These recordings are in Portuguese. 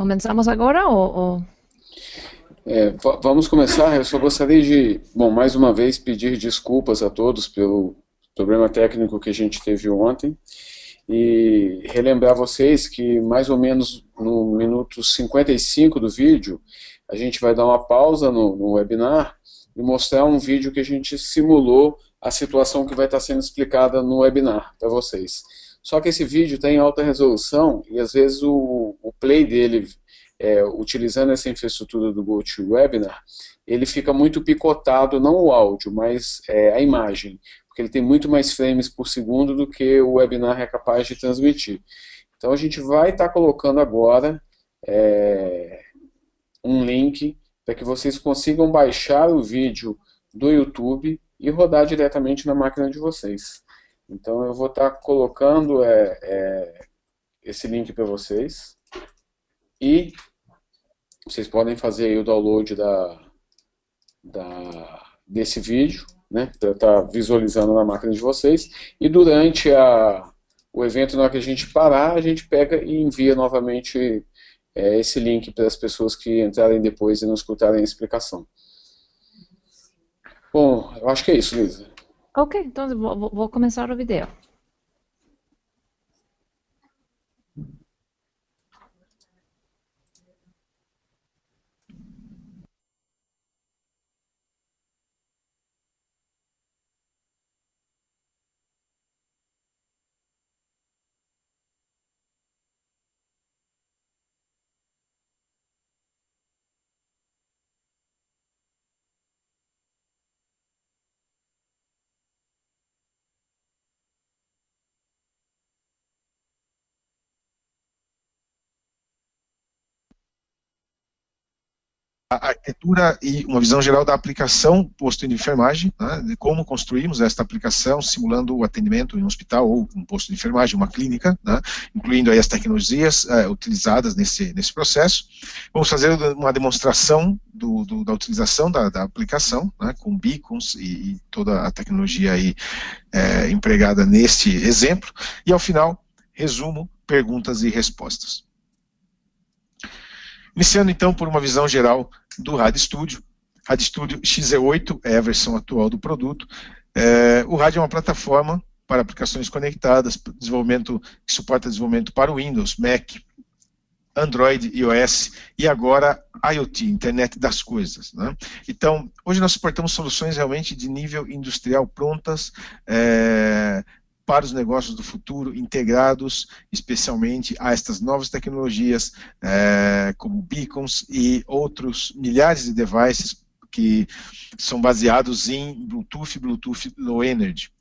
Começamos agora ou... Vamos começar. Eu só gostaria de, bom, mais uma vez pedir desculpas a todos pelo problema técnico que a gente teve ontem e relembrar vocês que mais ou menos no minuto 55 do vídeo a gente vai dar uma pausa no webinar e mostrar um vídeo que a gente simulou a situação que vai estar sendo explicada no webinar para vocês. Só que esse vídeo está em alta resolução e às vezes o play dele, utilizando essa infraestrutura do GoToWebinar, ele fica muito picotado, não o áudio, mas a imagem, porque ele tem muito mais frames por segundo do que o webinar é capaz de transmitir. Então a gente vai estar colocando agora um link para que vocês consigam baixar o vídeo do YouTube e rodar diretamente na máquina de vocês. Então eu vou estar colocando esse link para vocês e vocês podem fazer aí o download desse vídeo, né, para estar visualizando na máquina de vocês, e durante o evento, na hora que a gente parar, a gente pega e envia novamente esse link para as pessoas que entrarem depois e não escutarem a explicação. Bom, eu acho que é isso, Lisa. Ok, então vou começar o vídeo. A arquitetura e uma visão geral da aplicação posto de enfermagem, né, de como construímos esta aplicação, simulando o atendimento em um hospital ou um posto de enfermagem, uma clínica, né, incluindo aí as tecnologias utilizadas nesse processo. Vamos fazer uma demonstração da utilização da aplicação, né, com beacons e toda a tecnologia aí, empregada neste exemplo, e ao final, resumo, perguntas e respostas. Iniciando então por uma visão geral do RadStudio. RadStudio XE8 é a versão atual do produto. O Rad é uma plataforma para aplicações conectadas, que suporta desenvolvimento para o Windows, Mac, Android, iOS e agora IoT, Internet das Coisas, né? Então, hoje nós suportamos soluções realmente de nível industrial prontas, para os negócios do futuro, integrados especialmente a estas novas tecnologias, como beacons e outros milhares de devices que são baseados em Bluetooth Low Energy.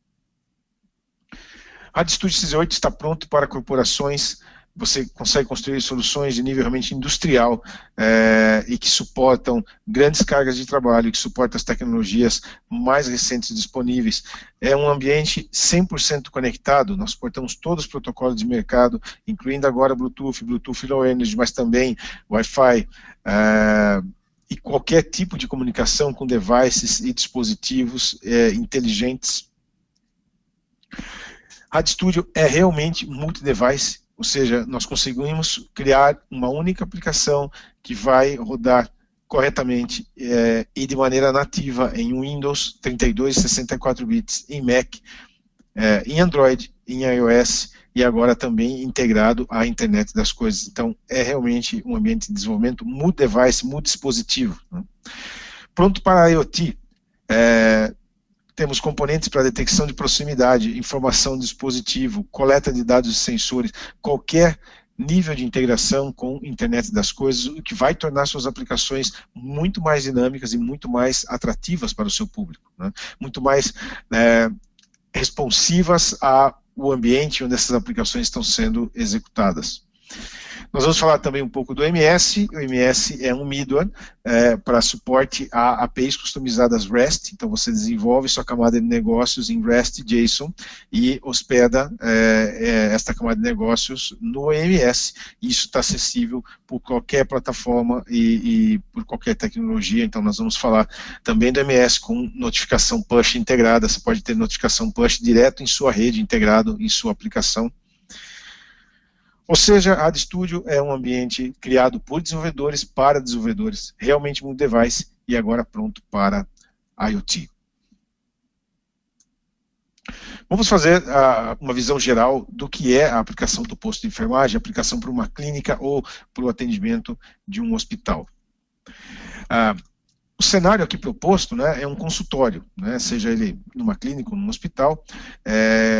A RadStudio XE8 está pronto para corporações. Você consegue construir soluções de nível realmente industrial e que suportam grandes cargas de trabalho, que suportam as tecnologias mais recentes disponíveis. É um ambiente 100% conectado, nós suportamos todos os protocolos de mercado, incluindo agora Bluetooth Low Energy, mas também Wi-Fi, e qualquer tipo de comunicação com devices e dispositivos inteligentes. RadStudio é realmente multi-device, ou seja, nós conseguimos criar uma única aplicação que vai rodar corretamente e de maneira nativa em Windows 32 e 64 bits, em Mac, em Android, em iOS e agora também integrado à internet das coisas. Então, é realmente um ambiente de desenvolvimento multi-device, multi-dispositivo, né? Pronto para a IoT. Temos componentes para detecção de proximidade, informação do dispositivo, coleta de dados de sensores, qualquer nível de integração com a internet das coisas, o que vai tornar suas aplicações muito mais dinâmicas e muito mais atrativas para o seu público, né? Muito mais responsivas ao ambiente onde essas aplicações estão sendo executadas. Nós vamos falar também um pouco do MS. O MS é um middleware para suporte a APIs customizadas REST. Então você desenvolve sua camada de negócios em REST JSON e hospeda esta camada de negócios no MS. Isso está acessível por qualquer plataforma e por qualquer tecnologia. Então nós vamos falar também do MS com notificação push integrada. Você pode ter notificação push direto em sua rede, integrado em sua aplicação. Ou seja, a RadStudio é um ambiente criado por desenvolvedores para desenvolvedores, realmente multi-device e agora pronto para IoT. Vamos fazer uma visão geral do que é a aplicação do posto de enfermagem, a aplicação para uma clínica ou para o atendimento de um hospital. O cenário aqui proposto, né, é um consultório, né, seja ele numa clínica ou num hospital.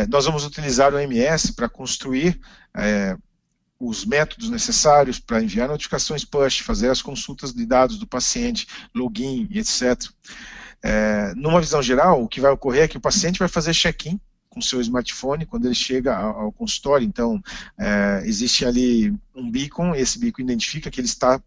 Nós vamos utilizar o OMS para construir os métodos necessários para enviar notificações push, fazer as consultas de dados do paciente, login, etc. Numa visão geral, o que vai ocorrer é que o paciente vai fazer check-in com seu smartphone quando ele chega ao consultório. Então, existe ali um beacon, esse beacon identifica que ele está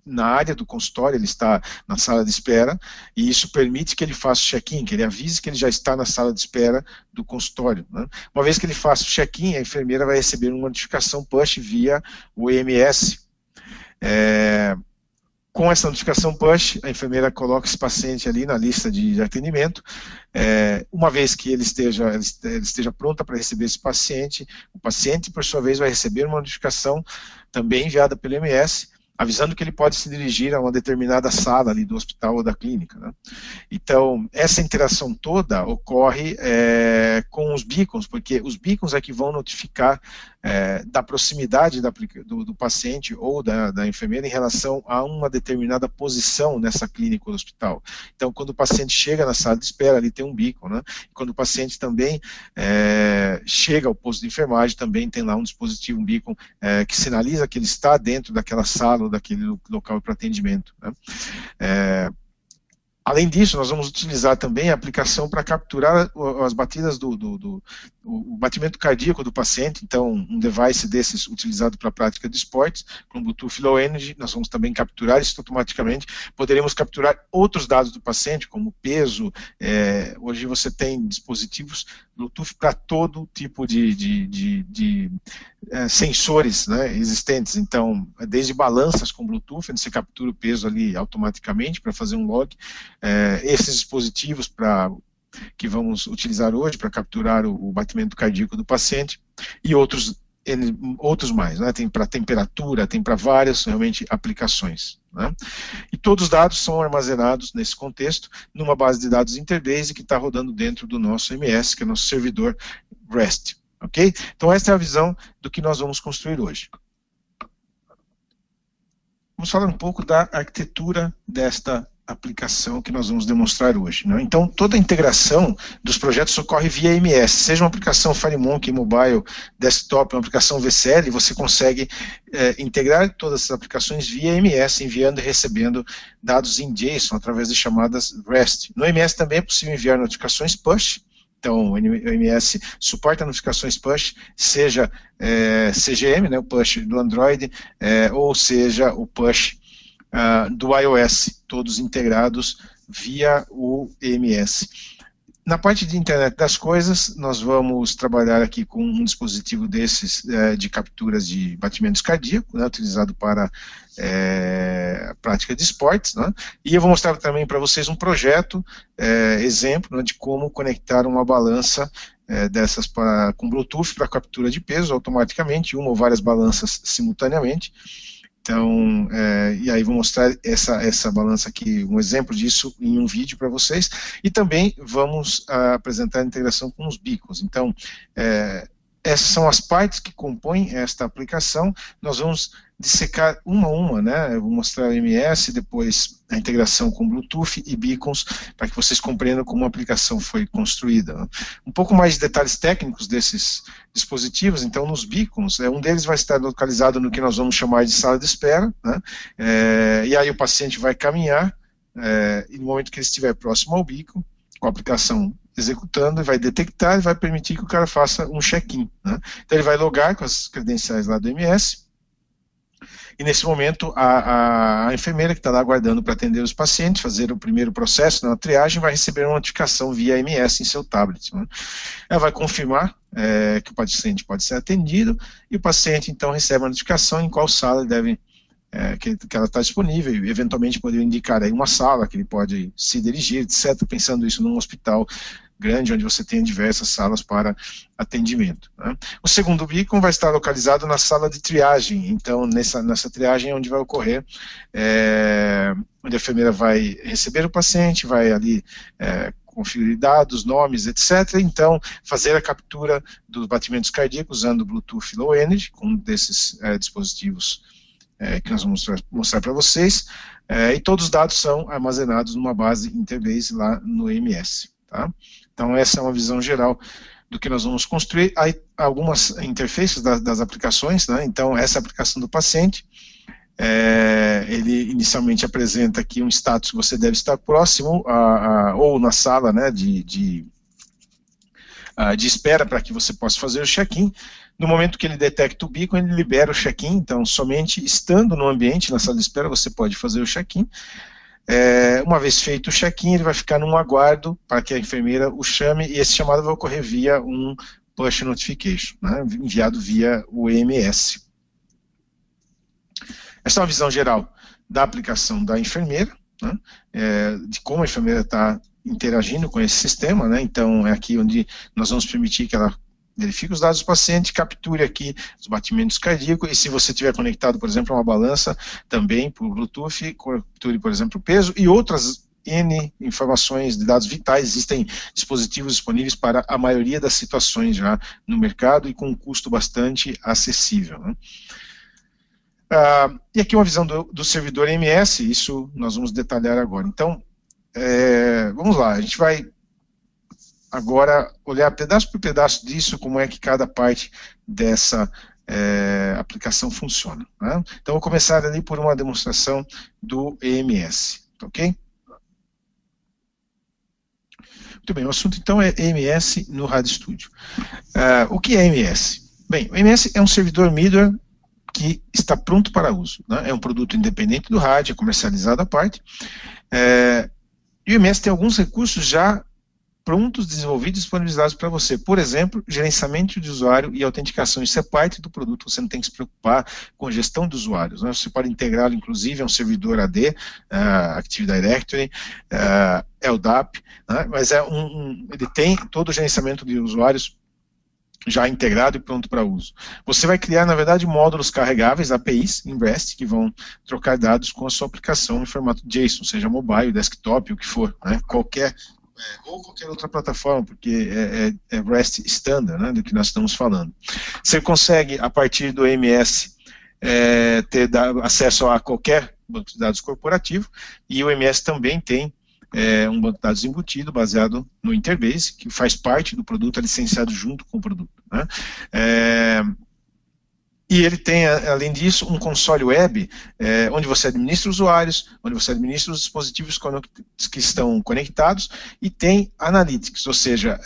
na área do consultório, ele está na sala de espera, e isso permite que ele faça o check-in, que ele avise que ele já está na sala de espera do consultório, né? Uma vez que ele faça o check-in, a enfermeira vai receber uma notificação push via o EMS. Com essa notificação push, a enfermeira coloca esse paciente ali na lista de atendimento. Uma vez que ele esteja pronta para receber esse paciente, o paciente, por sua vez, vai receber uma notificação também enviada pelo EMS, avisando que ele pode se dirigir a uma determinada sala ali do hospital ou da clínica, né? Então, essa interação toda ocorre com os beacons, porque os beacons é que vão notificar da proximidade do paciente ou da enfermeira em relação a uma determinada posição nessa clínica ou hospital. Então, quando o paciente chega na sala de espera, ali tem um beacon, né? E quando o paciente também chega ao posto de enfermagem, também tem lá um dispositivo, um beacon, que sinaliza que ele está dentro daquela sala ou daquele local para atendimento, né? Além disso, nós vamos utilizar também a aplicação para capturar as batidas o batimento cardíaco do paciente. Então, um device desses utilizado para a prática de esportes, com Bluetooth Low Energy, nós vamos também capturar isso automaticamente. Poderemos capturar outros dados do paciente, como peso. Hoje você tem dispositivos Bluetooth para todo tipo de sensores, né, existentes. Então, desde balanças com Bluetooth, onde você captura o peso ali automaticamente para fazer um log. Esses dispositivos que vamos utilizar hoje para capturar o batimento cardíaco do paciente e outros mais, né? Tem para temperatura, tem para várias realmente aplicações, né? E todos os dados são armazenados nesse contexto numa base de dados Interbase que está rodando dentro do nosso MS, que é o nosso servidor REST, ok? Então essa é a visão do que nós vamos construir hoje. Vamos falar um pouco da arquitetura desta aplicação que nós vamos demonstrar hoje, né? Então, toda a integração dos projetos ocorre via MS, seja uma aplicação FireMonkey Mobile, Desktop, uma aplicação VCL, você consegue integrar todas essas aplicações via MS, enviando e recebendo dados em JSON, através de chamadas REST. No MS também é possível enviar notificações push. Então, o MS suporta notificações push, seja CGM, né, o push do Android, ou seja o push do iOS, todos integrados via o EMS. Na parte de internet das coisas, nós vamos trabalhar aqui com um dispositivo desses de capturas de batimentos cardíacos, né, utilizado para a prática de esportes, né, e eu vou mostrar também para vocês um projeto, exemplo, né, de como conectar uma balança dessas com Bluetooth para captura de peso automaticamente, uma ou várias balanças simultaneamente. Então, e aí vou mostrar essa balança aqui, um exemplo disso em um vídeo para vocês, e também vamos apresentar a integração com os beacons. Então, essas são as partes que compõem esta aplicação. Nós vamos dissecar uma a uma, né? Eu vou mostrar o MS, depois a integração com Bluetooth e beacons, para que vocês compreendam como a aplicação foi construída, né? Um pouco mais de detalhes técnicos desses dispositivos. Então, nos beacons, um deles vai estar localizado no que nós vamos chamar de sala de espera, né? E aí o paciente vai caminhar, e no momento que ele estiver próximo ao beacon, com a aplicação executando, vai detectar e vai permitir que o cara faça um check-in, né? Então ele vai logar com as credenciais lá do MS, e nesse momento a enfermeira que está lá aguardando para atender os pacientes, fazer o primeiro processo na triagem, vai receber uma notificação via MS em seu tablet, né? Ela vai confirmar que o paciente pode ser atendido, e o paciente então recebe a notificação em qual sala ele deve que ela está disponível, e eventualmente poderia indicar aí uma sala que ele pode se dirigir, etc., pensando isso num hospital grande, onde você tem diversas salas para atendimento, né? O segundo beacon vai estar localizado na sala de triagem, então nessa triagem é onde vai ocorrer, onde a enfermeira vai receber o paciente, vai ali conferir dados, nomes, etc. Então, fazer a captura dos batimentos cardíacos usando Bluetooth Low Energy, com um desses dispositivos que nós vamos mostrar para vocês, e todos os dados são armazenados numa base Interbase lá no EMS. Tá? Então, essa é uma visão geral do que nós vamos construir. Há algumas interfaces das aplicações, né? Então, essa é a aplicação do paciente. Ele inicialmente apresenta aqui um status que você deve estar próximo ou na sala, né, de espera para que você possa fazer o check-in. No momento que ele detecta o beacon, ele libera o check-in, então somente estando no ambiente, na sala de espera, você pode fazer o check-in. Uma vez feito o check-in, ele vai ficar num aguardo para que a enfermeira o chame, e esse chamado vai ocorrer via um push notification, né, enviado via o EMS. Essa é uma visão geral da aplicação da enfermeira, né, de como a enfermeira está interagindo com esse sistema, né. Então é aqui onde nós vamos permitir que ela verifique os dados do paciente, capture aqui os batimentos cardíacos, e se você estiver conectado, por exemplo, a uma balança, também por Bluetooth, capture, por exemplo, o peso, e outras N informações de dados vitais. Existem dispositivos disponíveis para a maioria das situações já no mercado, e com um custo bastante acessível, né. E aqui uma visão do servidor EMS, isso nós vamos detalhar agora. Então, vamos lá, a gente vai agora olhar pedaço por pedaço disso, como é que cada parte dessa aplicação funciona, né? Então, vou começar ali por uma demonstração do EMS, ok? Muito bem, o assunto então é EMS no RadioStudio. O que é EMS? Bem, o EMS é um servidor middleware que está pronto para uso, né? É um produto independente do rádio, é comercializado à parte. E o EMS tem alguns recursos já prontos, desenvolvidos e disponibilizados para você. Por exemplo, gerenciamento de usuário e autenticação. Isso é parte do produto, você não tem que se preocupar com a gestão de usuários, né? Você pode integrá-lo, inclusive, a um servidor AD, Active Directory, LDAP, né? Mas ele tem todo o gerenciamento de usuários já integrado e pronto para uso. Você vai criar, na verdade, módulos carregáveis, APIs, em REST, que vão trocar dados com a sua aplicação em formato JSON, seja mobile, desktop, o que for, né? Ou qualquer outra plataforma, porque é REST standard, né, do que nós estamos falando. Você consegue, a partir do EMS, ter acesso a qualquer banco de dados corporativo, e o EMS também tem um banco de dados embutido, baseado no Interbase, que faz parte do produto, é licenciado junto com o produto, né? E ele tem, além disso, um console web, onde você administra usuários, onde você administra os dispositivos que estão conectados, e tem Analytics, ou seja,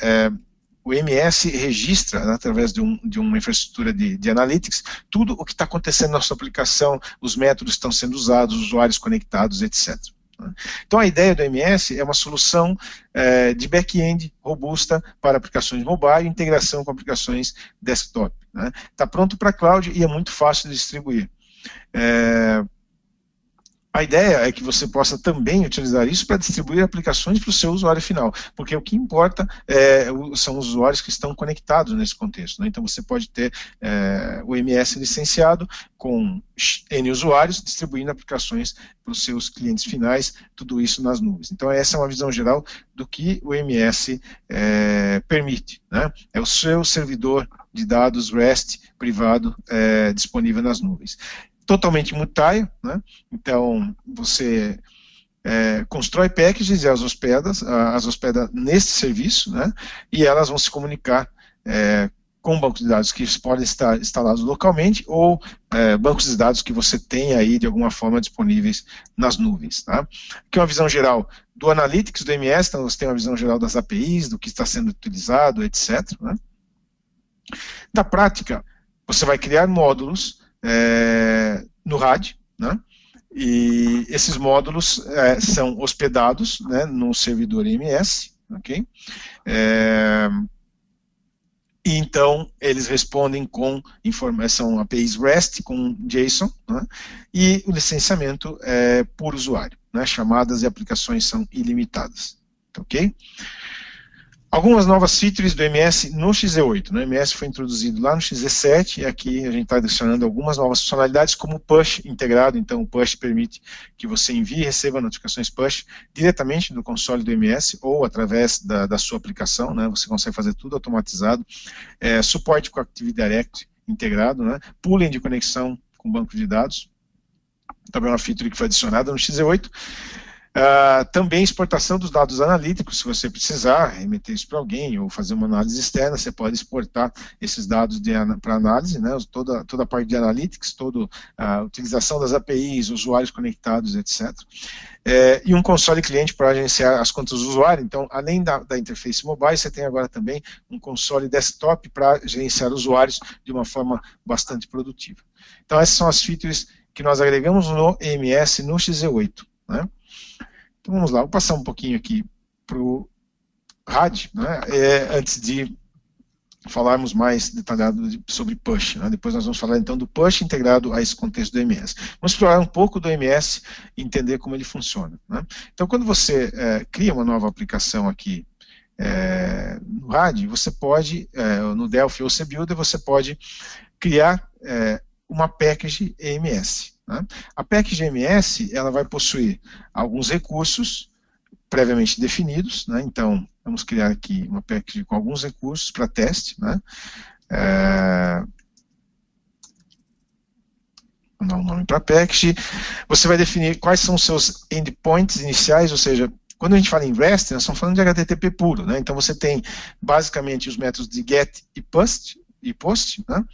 o EMS registra, né, através de uma infraestrutura de Analytics, tudo o que está acontecendo na sua aplicação, os métodos que estão sendo usados, os usuários conectados, etc. Então a ideia do EMS é uma solução de back-end robusta para aplicações mobile e integração com aplicações desktop, né? Está pronto para cloud e é muito fácil de distribuir. A ideia é que você possa também utilizar isso para distribuir aplicações para o seu usuário final, porque o que importa são os usuários que estão conectados nesse contexto, né? Então você pode ter o EMS licenciado com N usuários, distribuindo aplicações para os seus clientes finais, tudo isso nas nuvens. Então essa é uma visão geral do que o EMS permite, né? É o seu servidor de dados REST privado disponível nas nuvens. Totalmente multi-tie, né? Então você constrói packages e as hospeda nesse serviço, né? E elas vão se comunicar com um banco de dados que podem estar instalados localmente, ou bancos de dados que você tem aí de alguma forma disponíveis nas nuvens, tá? Aqui é uma visão geral do Analytics, do EMS, então você tem uma visão geral das APIs, do que está sendo utilizado, etc., né? Na prática, você vai criar módulos no RAD, né? E esses módulos são hospedados, né, no servidor EMS, ok? E então eles respondem com informação, APIs REST com JSON, né? E o licenciamento é por usuário, né? Chamadas e aplicações são ilimitadas, ok? Algumas novas features do MS no XE8. O MS foi introduzido lá no XE7 e aqui a gente está adicionando algumas novas funcionalidades como o push integrado. Então o push permite que você envie e receba notificações push diretamente do console do MS ou através da sua aplicação, né? Você consegue fazer tudo automatizado. Suporte com Active Directory integrado, né? Pooling de conexão com banco de dados. Também uma feature que foi adicionada no XE8. Também exportação dos dados analíticos, se você precisar remeter isso para alguém ou fazer uma análise externa, você pode exportar esses dados para análise, né, toda a parte de analytics, toda a utilização das APIs, usuários conectados, etc. E um console cliente para gerenciar as contas do usuário. Então, além da interface mobile, você tem agora também um console desktop para gerenciar usuários de uma forma bastante produtiva. Então, essas são as features que nós agregamos no EMS no XE8, né? Então vamos lá, vou passar um pouquinho aqui para o RAD, né, antes de falarmos mais detalhado sobre push, né? Depois nós vamos falar então do push integrado a esse contexto do MS. Vamos explorar um pouco do MS e entender como ele funciona, né? Então quando você cria uma nova aplicação aqui no RAD, você pode, no Delphi ou CBuilder, você pode criar uma package EMS. Né? A package EMS ela vai possuir alguns recursos previamente definidos, né? Então vamos criar aqui uma package com alguns recursos para teste, né? Vou dar um nome para a package. Você vai definir quais são os seus endpoints iniciais, ou seja, quando a gente fala em REST, nós estamos falando de HTTP puro, né? Então você tem basicamente os métodos de GET e POST, né?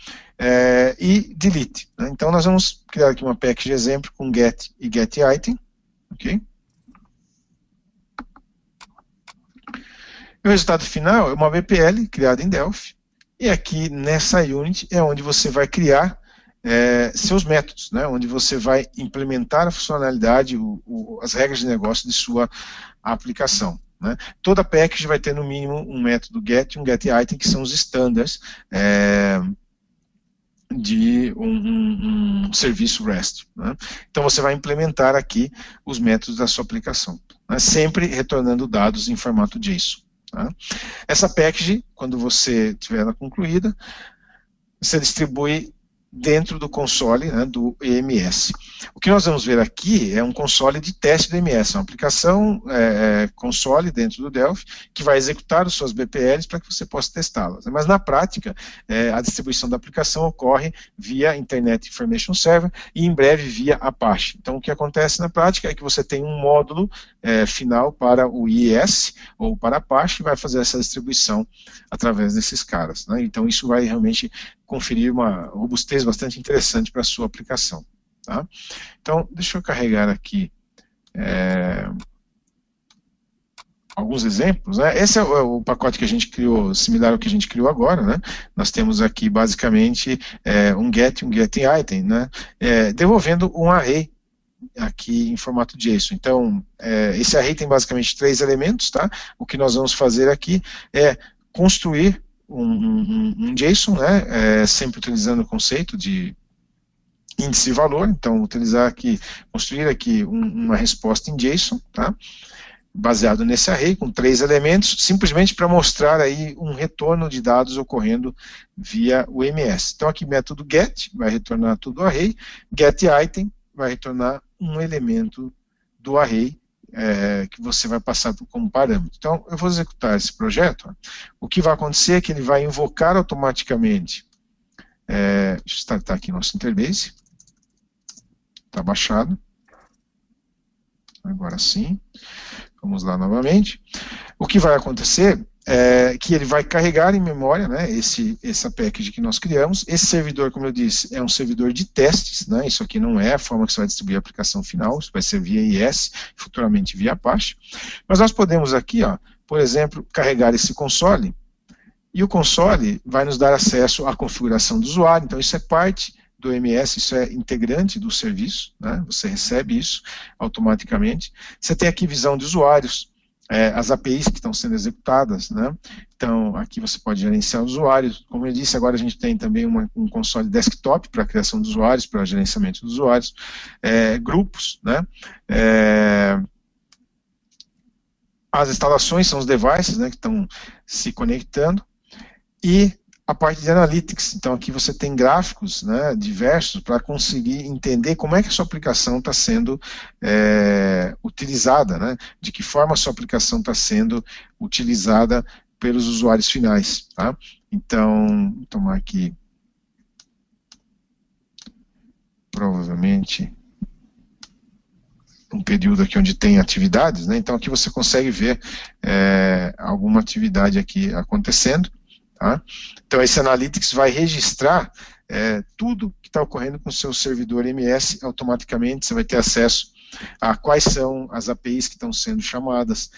E delete, né? Então nós vamos criar aqui uma package de exemplo com get e getItem, ok? E o resultado final é uma BPL criada em Delphi, e aqui nessa unit é onde você vai criar seus métodos, né? Onde você vai implementar a funcionalidade, as regras de negócio de sua aplicação. Né? Toda package vai ter no mínimo um método get e um getItem, que são os standards de um serviço REST. Né? Então você vai implementar aqui os métodos da sua aplicação, né? Sempre retornando dados em formato JSON. Tá? Essa package, quando você tiver ela concluída, você distribui dentro do console, né, do EMS. O que nós vamos ver aqui é um console de teste do EMS, uma aplicação console dentro do Delphi, que vai executar as suas BPLs para que você possa testá-las. Mas na prática, a distribuição da aplicação ocorre via Internet Information Server e em breve via Apache. Então o que acontece na prática é que você tem um módulo final para o IIS ou para Apache e vai fazer essa distribuição através desses caras, né? Então isso vai realmente conferir uma robustez bastante interessante para a sua aplicação. Tá? Então, deixa eu carregar aqui alguns exemplos. Né? Esse é o pacote que a gente criou, similar ao que a gente criou agora. Né? Nós temos aqui, basicamente, um get e um getItem, né? Devolvendo um array aqui em formato JSON. Então, esse array tem basicamente 3 elementos. Tá? O que nós vamos fazer aqui é construir um JSON, né, sempre utilizando o conceito de índice e valor. Então, construir aqui uma resposta em JSON, tá, baseado nesse array, com 3 elementos, simplesmente para mostrar aí um retorno de dados ocorrendo via o EMS. Então, aqui método get vai retornar tudo o array, getItem vai retornar um elemento do array que você vai passar como parâmetro. Então, eu vou executar esse projeto. Ó. O que vai acontecer é que ele vai invocar automaticamente. Deixa eu startar aqui nosso Interbase. Está baixado. Agora sim. Vamos lá novamente. O que vai acontecer é que ele vai carregar em memória, né, essa package que nós criamos. Esse servidor, como eu disse, é um servidor de testes, né, isso aqui não é a forma que você vai distribuir a aplicação final, isso vai ser via IS, futuramente via Apache. Mas nós podemos aqui, ó, por exemplo, carregar esse console, e o console vai nos dar acesso à configuração do usuário. Então isso é parte do EMS, isso é integrante do serviço, né, você recebe isso automaticamente. Você tem aqui visão de usuários, as APIs que estão sendo executadas, né? Então aqui você pode gerenciar usuários. Como eu disse, agora a gente tem também um console desktop para a criação de usuários, para gerenciamento dos usuários, grupos, né? as instalações são os devices, né, que estão se conectando, e a parte de Analytics. Então aqui você tem gráficos, né, diversos para conseguir entender como é que a sua aplicação está sendo utilizada, né, de que forma a sua aplicação está sendo utilizada pelos usuários finais. Tá? Então, vou tomar aqui, provavelmente, um período aqui onde tem atividades, né, então aqui você consegue ver alguma atividade aqui acontecendo. Tá? Então esse Analytics vai registrar tudo que está ocorrendo com o seu servidor MS automaticamente. Você vai ter acesso a quais são as APIs que estão sendo chamadas,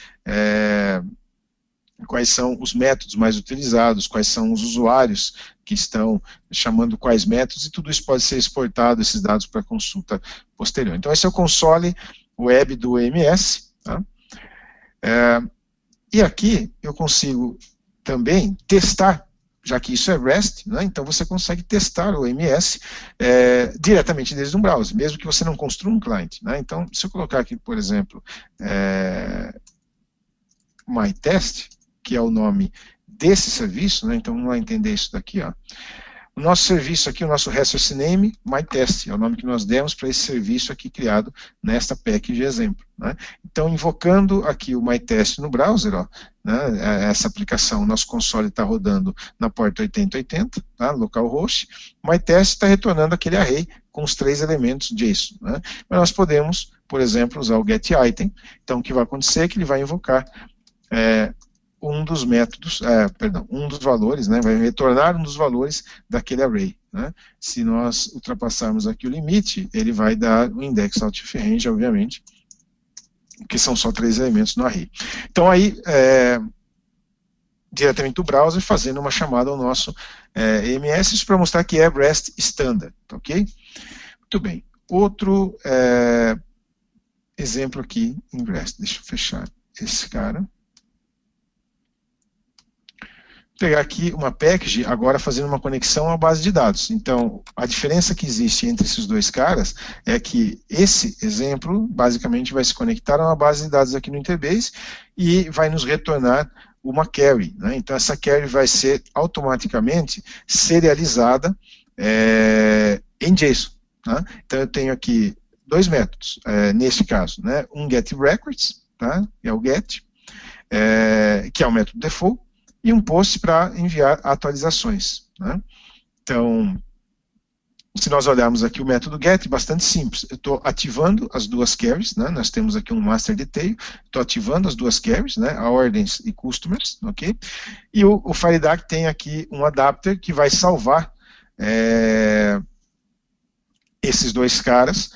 quais são os métodos mais utilizados, quais são os usuários que estão chamando quais métodos, e tudo isso pode ser exportado, esses dados, para consulta posterior. Então esse é o console web do EMS. Tá? E aqui eu consigo também testar, já que isso é REST, né, então você consegue testar o EMS diretamente desde um browser, mesmo que você não construa um cliente. Né, então, se eu colocar aqui, por exemplo, MyTest, que é o nome desse serviço, né, então vamos lá entender isso daqui. Ó. O nosso serviço aqui, o nosso resource name, MyTest, é o nome que nós demos para esse serviço aqui criado nesta package de exemplo. Né? Então, invocando aqui o MyTest no browser, ó, né, essa aplicação, nosso console está rodando na porta 8080, tá, localhost, MyTest está retornando aquele array com os 3 elementos JSON. Né? Mas nós podemos, por exemplo, usar o getItem. Então, o que vai acontecer é que ele vai invocar um dos métodos, um dos valores, né, vai retornar um dos valores daquele array. Né? Se nós ultrapassarmos aqui o limite, ele vai dar o index out of range, obviamente, que são só 3 elementos no array. Então aí, diretamente do browser, fazendo uma chamada ao nosso EMS, isso para mostrar que é REST Standard, ok? Muito bem. Outro exemplo aqui em REST, deixa eu fechar esse cara. Pegar aqui uma package, agora fazendo uma conexão à base de dados. Então, a diferença que existe entre esses dois caras é que esse exemplo, basicamente, vai se conectar a uma base de dados aqui no Interbase e vai nos retornar uma query. Né? Então, essa query vai ser automaticamente serializada em JSON. Tá? Então, eu tenho aqui 2 métodos, neste caso, né? Um getRecords, tá? É o get, que é o método default, e um post para enviar atualizações. Né? Então, se nós olharmos aqui o método get, bastante simples. Eu estou ativando as 2 queries, né? Nós temos aqui um master detail, estou ativando as 2 queries, né? A ordens e customers, ok? E o FireDAC tem aqui um adapter que vai salvar esses 2 caras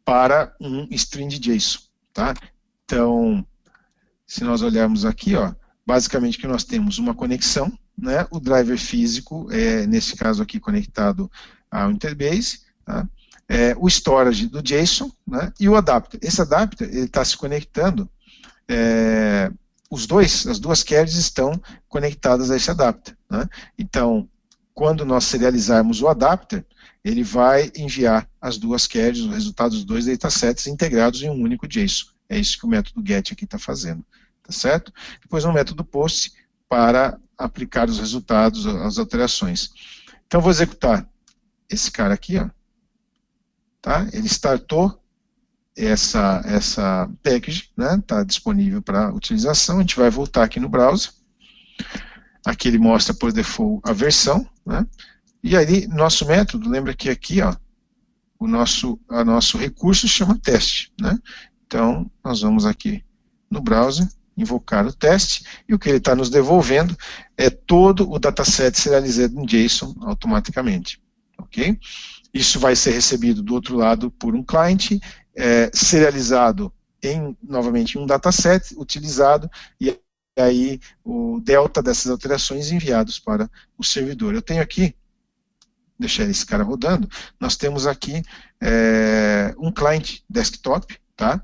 para um string de JSON. Tá? Então, se nós olharmos aqui, ó, basicamente que nós temos uma conexão, né, o driver físico, nesse caso aqui conectado ao Interbase, tá, o storage do JSON, né, e o adapter. Esse adapter está se conectando, as 2 queries estão conectadas a esse adapter. Né, então, quando nós serializarmos o adapter, ele vai enviar as 2 queries, os resultados dos 2 datasets integrados em um único JSON. É isso que o método get aqui está fazendo. Tá certo? Depois um método post para aplicar os resultados, as alterações. Então vou executar esse cara aqui, ó. Tá? Ele startou essa package, né? Tá disponível para utilização. A gente vai voltar aqui no browser. Aqui ele mostra por default a versão, né? E aí nosso método, lembra que aqui, ó, o nosso recurso chama teste, né? Então nós vamos aqui no browser invocar o teste, e o que ele está nos devolvendo é todo o dataset serializado em JSON automaticamente. Ok? Isso vai ser recebido do outro lado por um cliente, serializado novamente em um dataset, utilizado, e aí o delta dessas alterações enviados para o servidor. Eu tenho aqui, deixar esse cara rodando, nós temos aqui um cliente desktop, tá?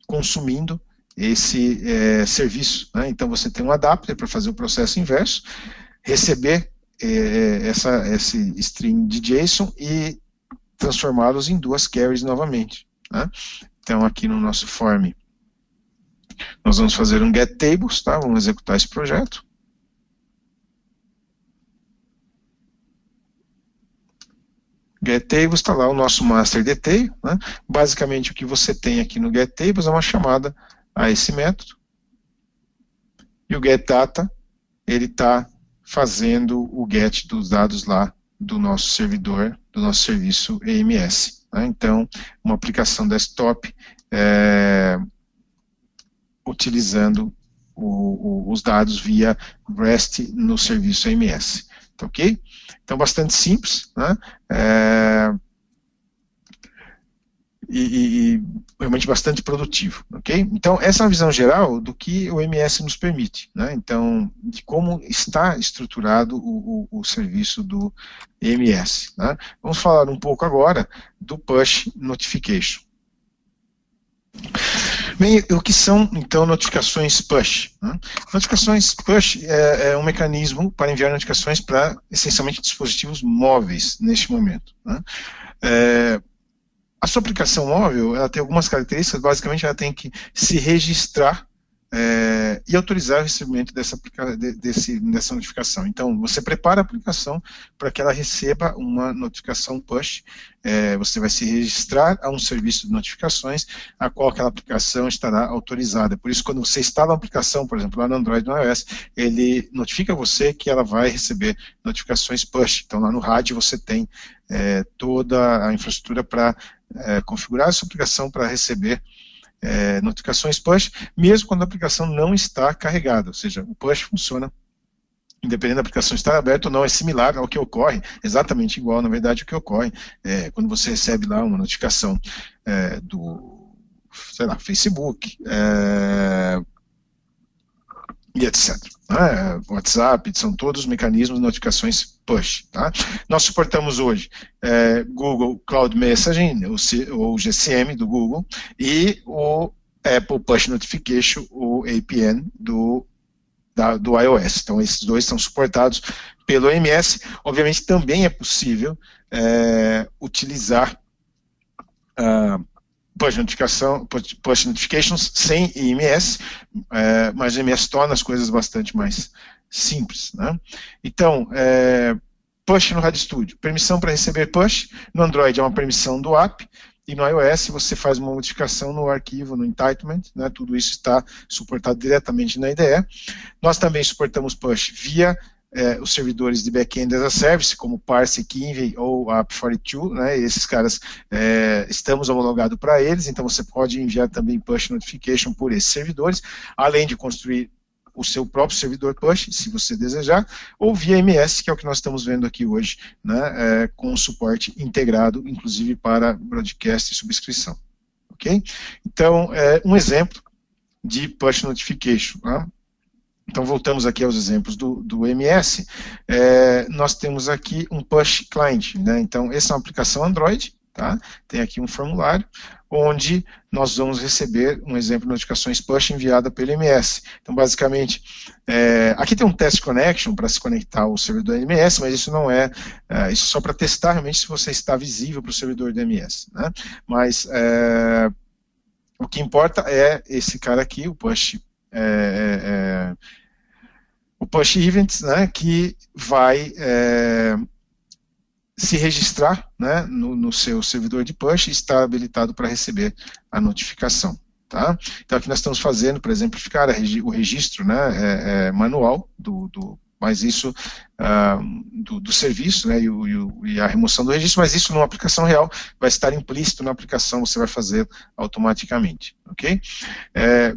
Consumindo esse serviço. Né? Então você tem um adapter para fazer o processo inverso, receber esse string de JSON e transformá-los em 2 queries novamente. Né? Então aqui no nosso form Nós vamos fazer um get tables, tá? Vamos executar esse projeto. Get tables, está lá o nosso master detail, né? Basicamente o que você tem aqui no get tables é uma chamada a esse método. E o get data, ele está fazendo o get dos dados lá do nosso servidor, do nosso serviço EMS. Né? Então, uma aplicação desktop utilizando os dados via REST no serviço EMS. Tá, ok? Então, bastante simples, né? E realmente bastante produtivo, ok? Então, essa é uma visão geral do que o MS nos permite, né? Então, de como está estruturado o serviço do EMS, né? Vamos falar um pouco agora do Push Notification. Bem, o que são, então, notificações push? Né? Notificações push é um mecanismo para enviar notificações para, essencialmente, dispositivos móveis, neste momento. Né? A sua aplicação móvel, ela tem algumas características, basicamente ela tem que se registrar e autorizar o recebimento dessa notificação. Então, você prepara a aplicação para que ela receba uma notificação push, você vai se registrar a um serviço de notificações, a qual aquela aplicação estará autorizada. Por isso, quando você instala a aplicação, por exemplo, lá no Android e no iOS, ele notifica você que ela vai receber notificações push. Então, lá no rádio você tem toda a infraestrutura para configurar a sua aplicação para receber notificações push, mesmo quando a aplicação não está carregada, ou seja, o push funciona independente da aplicação estar aberta ou não, é similar ao que ocorre, exatamente igual, na verdade, o que ocorre quando você recebe lá uma notificação do, sei lá, Facebook, e etc. WhatsApp, são todos mecanismos de notificações push. Tá? Nós suportamos hoje Google Cloud Messaging, ou GCM do Google, e o Apple Push Notification, o APN do iOS. Então, esses dois são suportados pelo EMS. Obviamente, também é possível utilizar push notifications sem EMS, mas o EMS torna as coisas bastante mais simples. Né? Então, push no RadioStudio, permissão para receber push, no Android é uma permissão do app, e no iOS você faz uma modificação no arquivo, no entitlement, né? Tudo isso está suportado diretamente na IDE. Nós também suportamos push via os servidores de back-end as a service, como Parse, Kinvey ou App42, né, esses caras estamos homologados para eles, então você pode enviar também push notification por esses servidores, além de construir o seu próprio servidor push, se você desejar, ou via MS, que é o que nós estamos vendo aqui hoje, né, com suporte integrado, inclusive para broadcast e subscrição. Ok? Então, um exemplo de push notification. Né? Então, voltamos aqui aos exemplos do MS. Nós temos aqui um push client. Né? Então, essa é uma aplicação Android. Tá? Tem aqui um formulário, onde nós vamos receber um exemplo de notificações push enviada pelo MS. Então, basicamente, aqui tem um test connection para se conectar ao servidor do MS, mas isso não isso é só para testar realmente se você está visível para o servidor do MS. Né? Mas o que importa é esse cara aqui, o push events, né, que vai se registrar, né, no seu servidor de push e está habilitado para receber a notificação. Tá? Então aqui nós estamos fazendo, para exemplificar, o registro, né, manual mas isso do serviço, né, e a remoção do registro, mas isso numa aplicação real vai estar implícito na aplicação, você vai fazer automaticamente. Ok?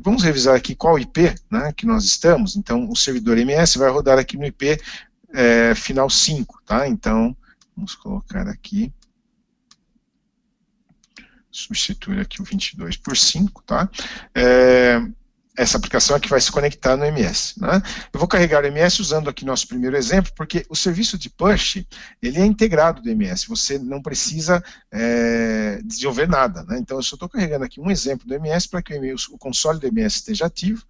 Vamos revisar aqui qual IP, né, que nós estamos. Então o servidor MS vai rodar aqui no IP final 5, tá? Então vamos colocar aqui, substituir aqui o 22 por 5, tá? Essa aplicação é que vai se conectar no MS. Né? Eu vou carregar o MS usando aqui nosso primeiro exemplo, porque o serviço de push, ele é integrado do MS, você não precisa desenvolver nada. Né? Então eu só estou carregando aqui um exemplo do MS para que o console do MS esteja ativo.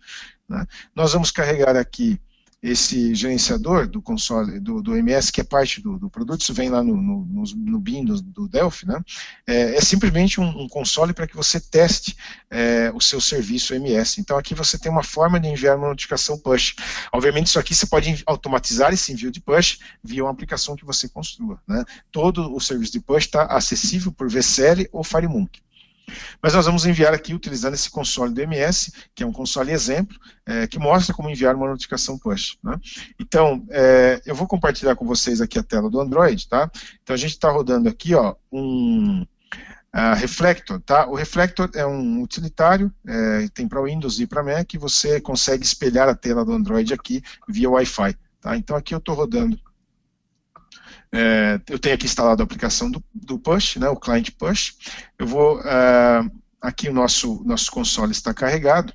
Né? Nós vamos carregar aqui esse gerenciador do console, do MS, que é parte do produto, isso vem lá no BIM do Delphi, né? É simplesmente um console para que você teste o seu serviço MS. Então aqui você tem uma forma de enviar uma notificação push. Obviamente isso aqui você pode automatizar esse envio de push via uma aplicação que você construa, né? Todo o serviço de push está acessível por VCL ou FireMonkey. Mas nós vamos enviar aqui utilizando esse console do MS, que é um console exemplo, que mostra como enviar uma notificação push, né? Então, eu vou compartilhar com vocês aqui a tela do Android, tá? Então a gente está rodando aqui, ó, um Reflector, tá? O Reflector é um utilitário, tem para Windows e para Mac, e você consegue espelhar a tela do Android aqui via Wi-Fi, tá? Então aqui eu estou rodando. Eu tenho aqui instalado a aplicação do Push, né, o client Push. Eu vou, aqui o nosso console está carregado,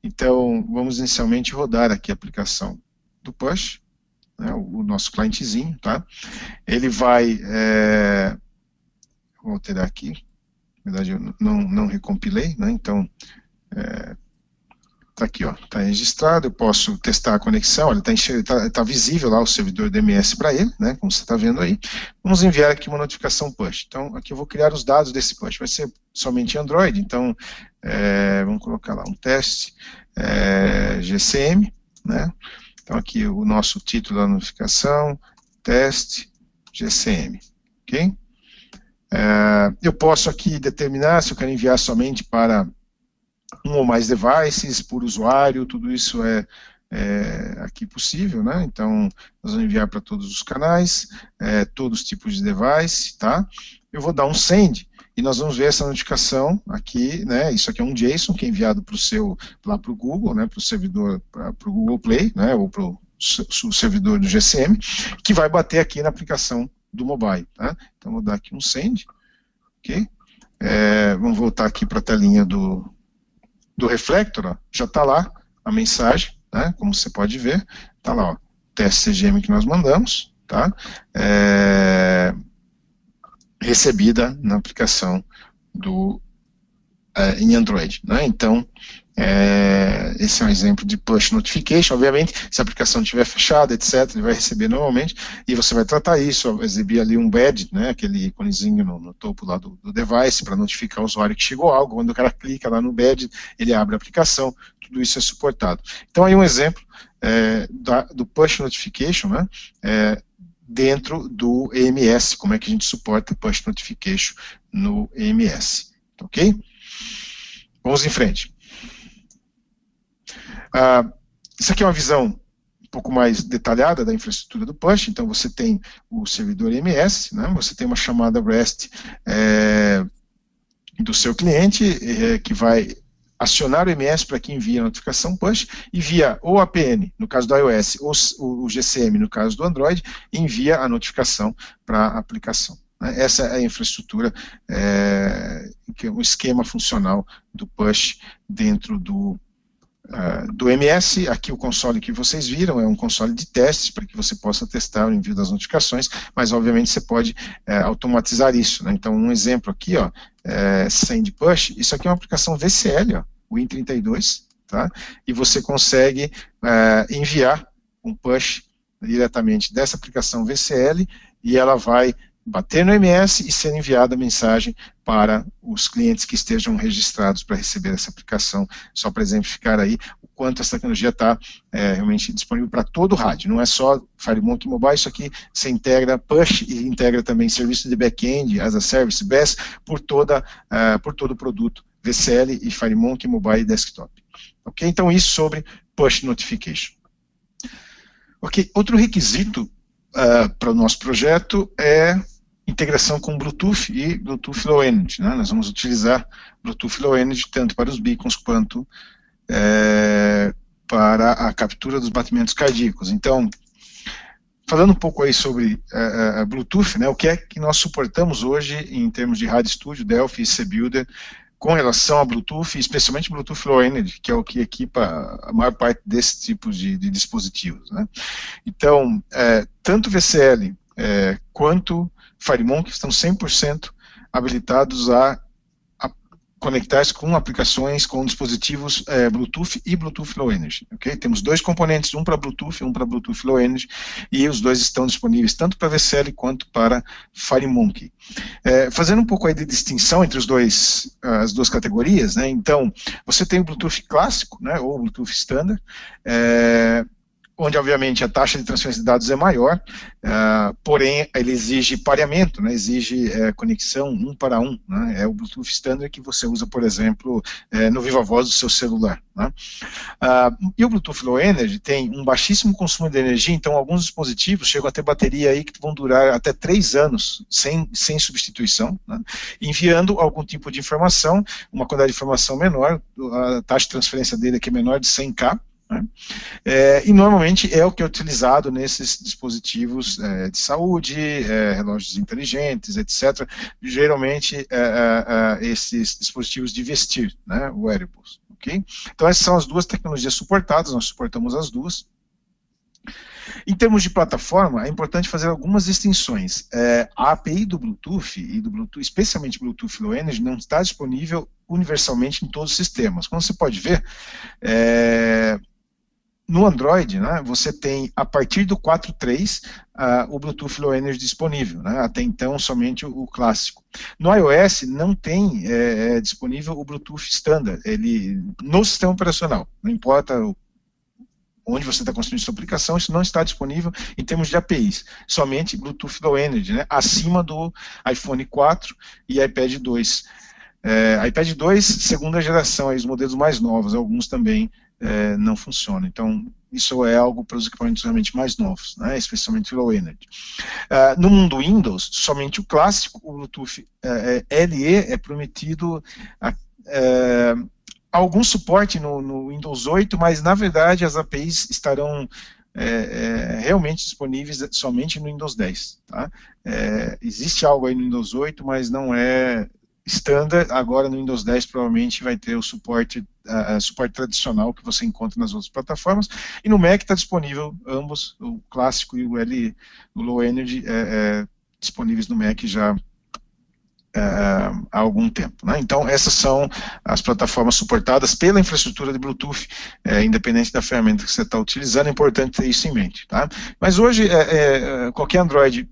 então vamos inicialmente rodar aqui a aplicação do Push, né, o nosso clientezinho, tá? Ele vai, vou alterar aqui, na verdade eu não recompilei, né, então está aqui, ó, está registrado, eu posso testar a conexão, olha, tá visível lá o servidor DMS para ele, né, como você está vendo aí. Vamos enviar aqui uma notificação push. Então, aqui eu vou criar os dados desse push, vai ser somente Android, então, vamos colocar lá um teste, GCM, né, então aqui o nosso título da notificação, teste, GCM, ok? Eu posso aqui determinar se eu quero enviar somente para um ou mais devices por usuário, tudo isso é aqui possível, né? Então, nós vamos enviar para todos os canais, todos os tipos de device, tá? Eu vou dar um send, e nós vamos ver essa notificação aqui, né? Isso aqui é um JSON que é enviado lá para o Google, né? Para o servidor, para o Google Play, né? Ou para o servidor do GCM, que vai bater aqui na aplicação do mobile, tá? Então, vou dar aqui um send, ok? Vamos voltar aqui para a telinha do Reflector, ó, já está lá a mensagem, né, como você pode ver, está lá, ó, teste CGM que nós mandamos, tá, recebida na aplicação em Android, né, então, esse é um exemplo de push notification. Obviamente, se a aplicação estiver fechada, etc., ele vai receber normalmente, e você vai tratar isso, exibir ali um badge, né, aquele íconezinho no topo lá do device, para notificar o usuário que chegou algo. Quando o cara clica lá no badge, ele abre a aplicação, tudo isso é suportado. Então, aí um exemplo do push notification, né, dentro do EMS, como é que a gente suporta push notification no EMS, ok? Vamos em frente. Isso aqui é uma visão um pouco mais detalhada da infraestrutura do push. Então você tem o servidor EMS, né, você tem uma chamada REST do seu cliente, que vai acionar o EMS para que envie a notificação push, e via ou APN, no caso do iOS, ou o GCM, no caso do Android, envia a notificação para a aplicação. Essa é a infraestrutura, que é o esquema funcional do push dentro do MS. Aqui o console que vocês viram é um console de testes para que você possa testar o envio das notificações, mas obviamente você pode automatizar isso, né? Então um exemplo aqui, ó, Send Push, isso aqui é uma aplicação VCL, ó, Win32, tá? E você consegue enviar um push diretamente dessa aplicação VCL, e ela vai bater no MS e ser enviada a mensagem para os clientes que estejam registrados para receber essa aplicação, só para exemplificar aí o quanto essa tecnologia está realmente disponível para todo o rádio. Não é só FireMonkey Mobile, isso aqui se integra push e integra também serviço de back-end, as a service, BES, por todo o produto VCL e FireMonkey Mobile Desktop. Ok? Então isso sobre push notification. Ok, outro requisito para o nosso projeto é integração com Bluetooth e Bluetooth Low Energy, né? Nós vamos utilizar Bluetooth Low Energy tanto para os beacons quanto para a captura dos batimentos cardíacos. Então, falando um pouco aí sobre Bluetooth, né, o que é que nós suportamos hoje em termos de Rádio Studio, Delphi e CBuilder com relação a Bluetooth, especialmente Bluetooth Low Energy, que é o que equipa a maior parte desses tipos de dispositivos, né? Então, tanto VCL quanto FireMonkey estão 100% habilitados a conectar-se com aplicações, com dispositivos Bluetooth e Bluetooth Low Energy. Okay? Temos dois componentes, um para Bluetooth e um para Bluetooth Low Energy, e os dois estão disponíveis tanto para VCL quanto para FireMonkey. Fazendo um pouco aí de distinção entre as duas categorias, né? Então, você tem o Bluetooth clássico, né, ou Bluetooth standard, onde, obviamente, a taxa de transferência de dados é maior, porém, ele exige pareamento, né, exige conexão 1 para 1, né, é o Bluetooth Standard que você usa, por exemplo, no Viva Voz do seu celular. Né. E o Bluetooth Low Energy tem um baixíssimo consumo de energia, então alguns dispositivos chegam a ter bateria aí que vão durar até 3 anos sem substituição, né, enviando algum tipo de informação, uma quantidade de informação menor, a taxa de transferência dele aqui é menor de 100K, né? E normalmente é o que é utilizado nesses dispositivos de saúde, relógios inteligentes, etc. Geralmente esses dispositivos de vestir, né, wearables. Okay? Então essas são as duas tecnologias suportadas, nós suportamos as duas. Em termos de plataforma, é importante fazer algumas distinções. A API do Bluetooth, e do Bluetooth, especialmente Bluetooth Low Energy, não está disponível universalmente em todos os sistemas. Como você pode ver, no Android, né, você tem, a partir do 4.3, o Bluetooth Low Energy disponível, né, até então somente o clássico. No iOS não tem disponível o Bluetooth Standard, no sistema operacional, não importa onde você está construindo sua aplicação, isso não está disponível em termos de APIs, somente Bluetooth Low Energy, né, acima do iPhone 4 e iPad 2. iPad 2, segunda geração, aí, os modelos mais novos, alguns também não funcionam. Então, isso é algo para os equipamentos realmente mais novos, né, especialmente Low Energy. No mundo Windows, somente o clássico, o Bluetooth LE é prometido algum suporte no Windows 8, mas na verdade as APIs estarão realmente disponíveis somente no Windows 10. Tá? Existe algo aí no Windows 8, mas não é standard. Agora no Windows 10 provavelmente vai ter o suporte tradicional que você encontra nas outras plataformas, e no Mac está disponível ambos, o clássico e o Low Energy, disponíveis no Mac já há algum tempo. Né? Então essas são as plataformas suportadas pela infraestrutura de Bluetooth, independente da ferramenta que você está utilizando. É importante ter isso em mente. Tá? Mas hoje qualquer Android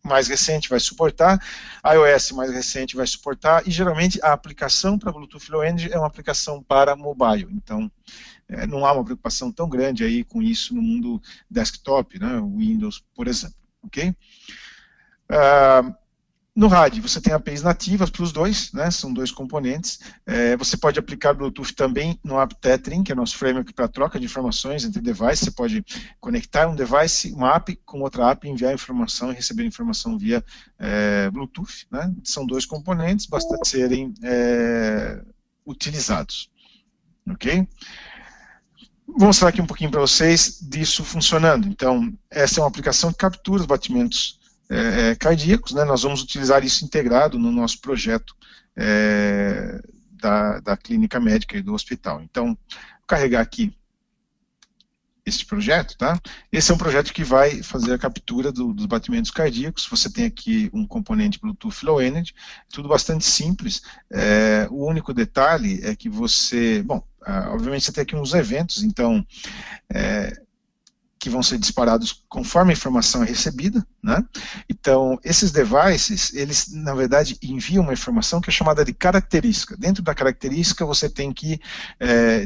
mais recente vai suportar, iOS mais recente vai suportar, e geralmente a aplicação para Bluetooth Low Energy é uma aplicação para mobile, então não há uma preocupação tão grande aí com isso no mundo desktop, né, Windows, por exemplo. Okay? No RAD, você tem APIs nativas para os dois, né, são dois componentes. Você pode aplicar Bluetooth também no App Tethering, que é nosso framework para troca de informações entre devices. Você pode conectar um device, uma app, com outra app, enviar informação e receber informação via Bluetooth. Né? São dois componentes, basta serem utilizados. Ok? Vou mostrar aqui um pouquinho para vocês disso funcionando. Então, essa é uma aplicação que captura os batimentos cardíacos, né? Nós vamos utilizar isso integrado no nosso projeto da clínica médica e do hospital. Então, vou carregar aqui este projeto, tá? Esse é um projeto que vai fazer a captura dos batimentos cardíacos. Você tem aqui um componente Bluetooth Low Energy, tudo bastante simples. O único detalhe é que você, obviamente você tem aqui uns eventos, então que vão ser disparados conforme a informação é recebida, né? Então, esses devices, eles, na verdade, enviam uma informação que é chamada de característica. Dentro da característica, você tem que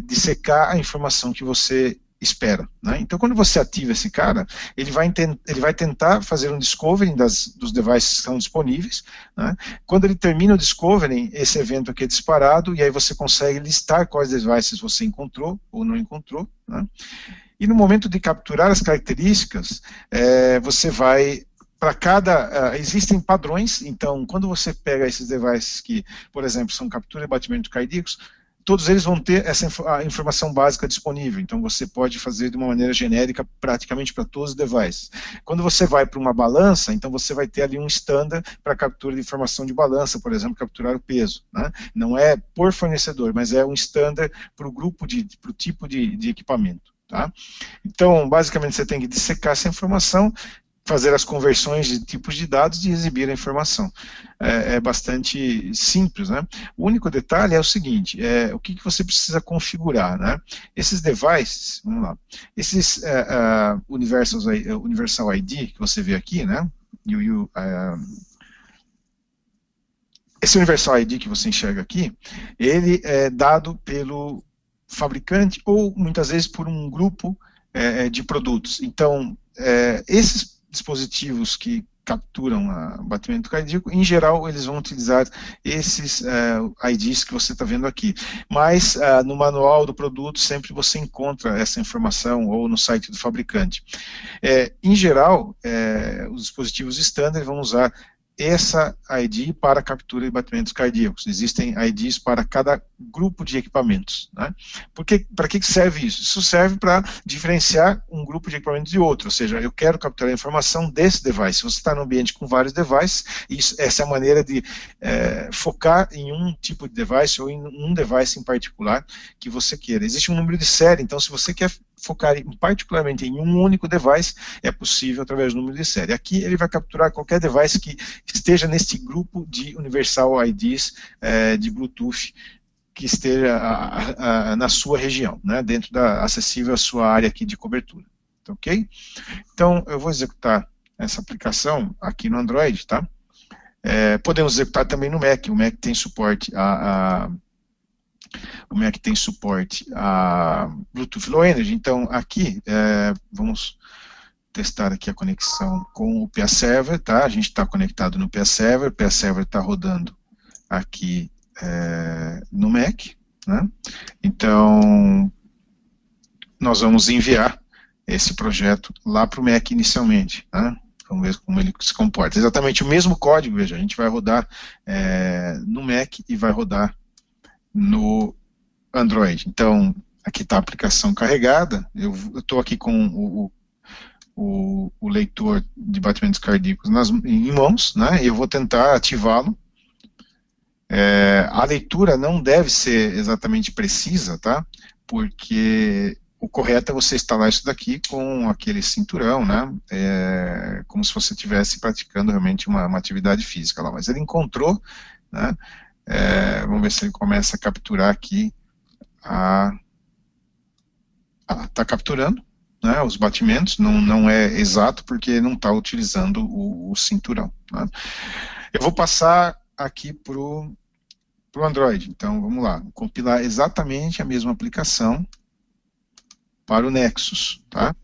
dissecar a informação que você espera. Né? Então, quando você ativa esse cara, ele vai tentar fazer um discovery dos devices que estão disponíveis. Né? Quando ele termina o discovery, esse evento aqui é disparado, e aí você consegue listar quais devices você encontrou ou não encontrou. Né? E no momento de capturar as características, você vai para existem padrões. Então, quando você pega esses devices que, por exemplo, são captura e batimento cardíacos, todos eles vão ter a informação básica disponível. Então, você pode fazer de uma maneira genérica praticamente para todos os devices. Quando você vai para uma balança, então você vai ter ali um standard para captura de informação de balança, por exemplo, capturar o peso. Né? Não é por fornecedor, mas é um standard para o grupo, para o tipo de equipamento. Tá? Então, basicamente, você tem que dissecar essa informação, fazer as conversões de tipos de dados e exibir a informação. É bastante simples, né? O único detalhe é o seguinte, o que você precisa configurar, né? Esses devices, vamos lá, esses Universal ID que você vê aqui, né? Esse Universal ID que você enxerga aqui, ele é dado pelo fabricante ou muitas vezes por um grupo de produtos. Então, esses dispositivos que capturam batimento cardíaco, em geral eles vão utilizar esses IDs que você está vendo aqui, mas no manual do produto sempre você encontra essa informação ou no site do fabricante. Em geral, os dispositivos standard vão usar essa ID para captura de batimentos cardíacos. Existem IDs para cada grupo de equipamentos, né? Para que serve isso? Isso serve para diferenciar um grupo de equipamentos de outro, ou seja, eu quero capturar a informação desse device. Se você está no ambiente com vários devices, essa é a maneira de focar em um tipo de device ou em um device em particular que você queira. Existe um número de série, então se você quer focar particularmente em um único device, é possível através do número de série. Aqui ele vai capturar qualquer device que esteja neste grupo de Universal IDs de Bluetooth que esteja na sua região, né, dentro acessível à sua área aqui de cobertura. Ok? Então, eu vou executar essa aplicação aqui no Android, tá? Podemos executar também no Mac. O Mac tem suporte a Bluetooth Low Energy. Então, aqui, vamos testar aqui a conexão com o PA Server, tá? A gente está conectado no PA Server, o PA Server está rodando aqui no Mac, né? Então, nós vamos enviar esse projeto lá para o Mac inicialmente, né? Vamos ver como ele se comporta. Exatamente o mesmo código, veja, a gente vai rodar no Mac e vai rodar no Android. Então, aqui está a aplicação carregada, eu estou aqui com o leitor de batimentos cardíacos em mãos, né, e eu vou tentar ativá-lo. A leitura não deve ser exatamente precisa, tá, porque o correto é você instalar isso daqui com aquele cinturão, né, como se você estivesse praticando realmente uma atividade física lá, mas ele encontrou, né. Vamos ver se ele começa a capturar aqui. Está capturando, né, os batimentos, não é exato porque não está utilizando o cinturão, né. Eu vou passar aqui para o Android, então vamos lá, compilar exatamente a mesma aplicação para o Nexus, tá?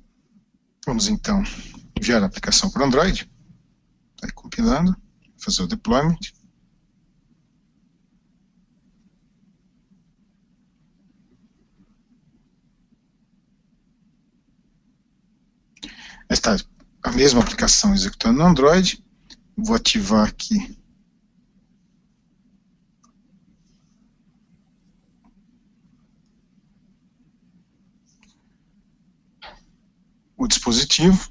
Vamos então enviar a aplicação para o Android, vai compilando, fazer o deployment. Está a mesma aplicação executando no Android. Vou ativar aqui o dispositivo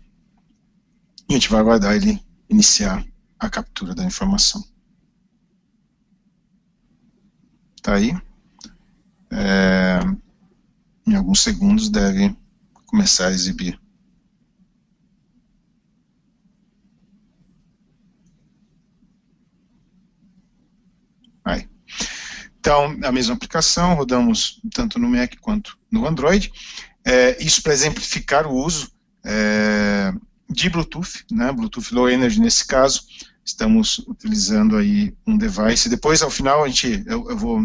e a gente vai aguardar ele iniciar a captura da informação. Está aí. Em alguns segundos deve começar a exibir. Então, a mesma aplicação, rodamos tanto no Mac quanto no Android. Isso para exemplificar o uso de Bluetooth, né, Bluetooth Low Energy nesse caso. Estamos utilizando aí um device. Depois, ao final, eu vou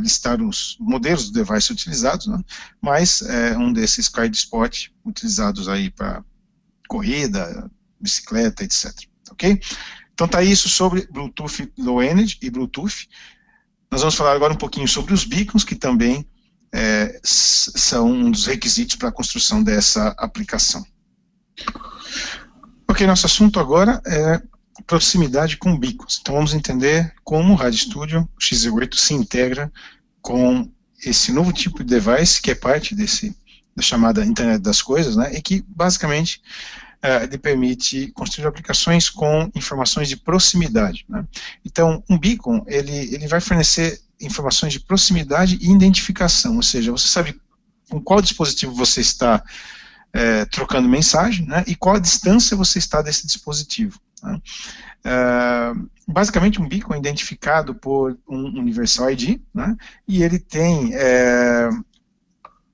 listar os modelos do device utilizados, né, mas um desses Card Spot utilizados aí para corrida, bicicleta, etc. Ok? Então, tá isso sobre Bluetooth Low Energy e Bluetooth. Nós vamos falar agora um pouquinho sobre os beacons, que também são um dos requisitos para a construção dessa aplicação. Ok, nosso assunto agora é proximidade com beacons. Então vamos entender como o Rádio Studio XZ8 se integra com esse novo tipo de device, que é parte da chamada Internet das Coisas, né, e que basicamente ele permite construir aplicações com informações de proximidade, né? Então, um beacon, ele vai fornecer informações de proximidade e identificação, ou seja, você sabe com qual dispositivo você está trocando mensagem, né, e qual a distância você está desse dispositivo. Né. Basicamente, um beacon é identificado por um Universal ID, né, e ele tem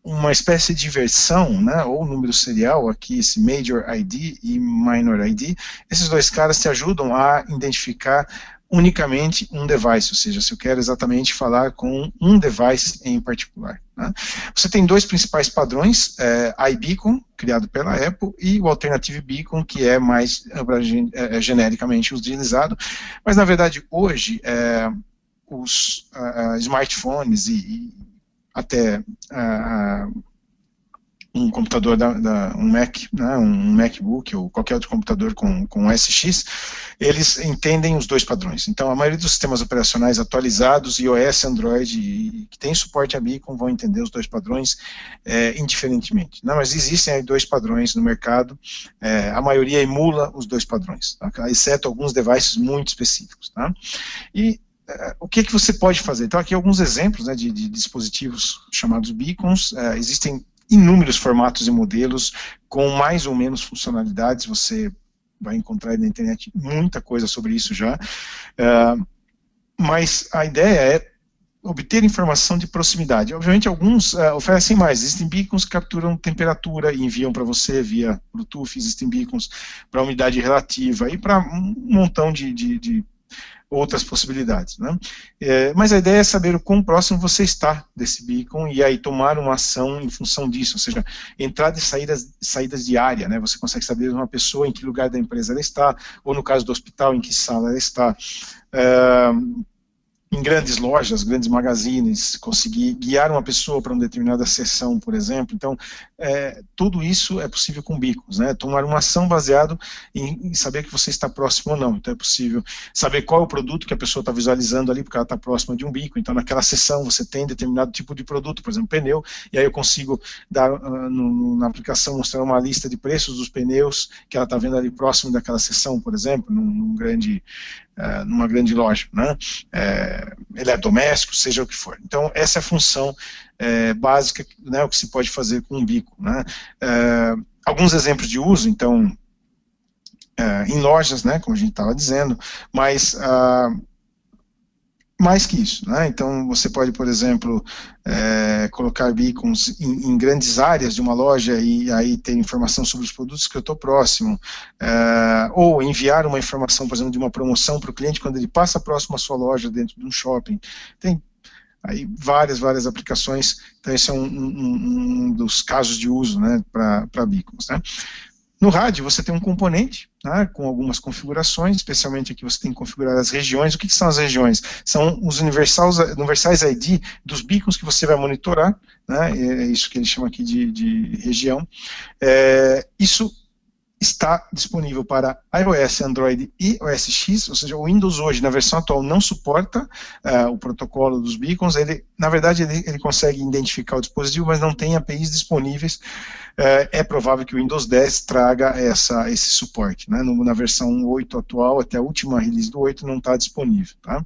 uma espécie de versão, né, ou número serial, aqui esse Major ID e Minor ID. Esses dois caras te ajudam a identificar unicamente um device, ou seja, se eu quero exatamente falar com um device em particular. Né. Você tem dois principais padrões, iBeacon, criado pela Apple, e o Alternative Beacon, que é mais genericamente utilizado, mas na verdade hoje os smartphones e até um computador, um Mac, né, um MacBook ou qualquer outro computador com SX, eles entendem os dois padrões. Então, a maioria dos sistemas operacionais atualizados, iOS, Android, que tem suporte a Beacon, vão entender os dois padrões indiferentemente. Não, mas existem aí dois padrões no mercado, a maioria emula os dois padrões, tá? Exceto alguns devices muito específicos. Tá? E o que você pode fazer? Então, aqui alguns exemplos, né, de dispositivos chamados beacons. Existem inúmeros formatos e modelos com mais ou menos funcionalidades. Você vai encontrar na internet muita coisa sobre isso já. Mas a ideia é obter informação de proximidade. Obviamente, alguns oferecem mais. Existem beacons que capturam temperatura e enviam para você via Bluetooth. Existem beacons para umidade relativa e para um montão de outras possibilidades. Né? Mas a ideia é saber o quão próximo você está desse beacon e aí tomar uma ação em função disso, ou seja, entradas e saídas de área, né? Você consegue saber uma pessoa em que lugar da empresa ela está, ou no caso do hospital, em que sala ela está. Em grandes lojas, grandes magazines, conseguir guiar uma pessoa para uma determinada seção, por exemplo. Então, tudo isso é possível com beacons, né? Tomar uma ação baseado em saber que você está próximo ou não. Então, é possível saber qual é o produto que a pessoa está visualizando ali, porque ela está próxima de um beacon. Então, naquela seção, você tem determinado tipo de produto, por exemplo, pneu, e aí eu consigo dar, na aplicação, mostrar uma lista de preços dos pneus que ela está vendo ali próximo daquela seção, por exemplo, numa grande loja, né? Eletrodoméstico, seja o que for. Então, essa é a função básica, né, o que se pode fazer com um beacon. Né? Alguns exemplos de uso, então, em lojas, né, como a gente estava dizendo, mas mais que isso, né? Então você pode, por exemplo, colocar beacons em grandes áreas de uma loja e aí ter informação sobre os produtos que eu estou próximo, ou enviar uma informação, por exemplo, de uma promoção para o cliente quando ele passa próximo à sua loja dentro de um shopping. Tem aí várias aplicações. Então esse é um dos casos de uso, né, para beacons, né? No rádio você tem um componente, né, com algumas configurações, especialmente aqui você tem que configurar as regiões. O que são as regiões? São os universais ID dos beacons que você vai monitorar, né, é isso que ele chama aqui de região. Isso está disponível para iOS, Android e OS X, ou seja, o Windows hoje, na versão atual, não suporta o protocolo dos beacons. Na verdade, ele consegue identificar o dispositivo, mas não tem APIs disponíveis. É provável que o Windows 10 traga esse suporte, né? Na versão 8 atual, até a última release do 8 não está disponível. Tá?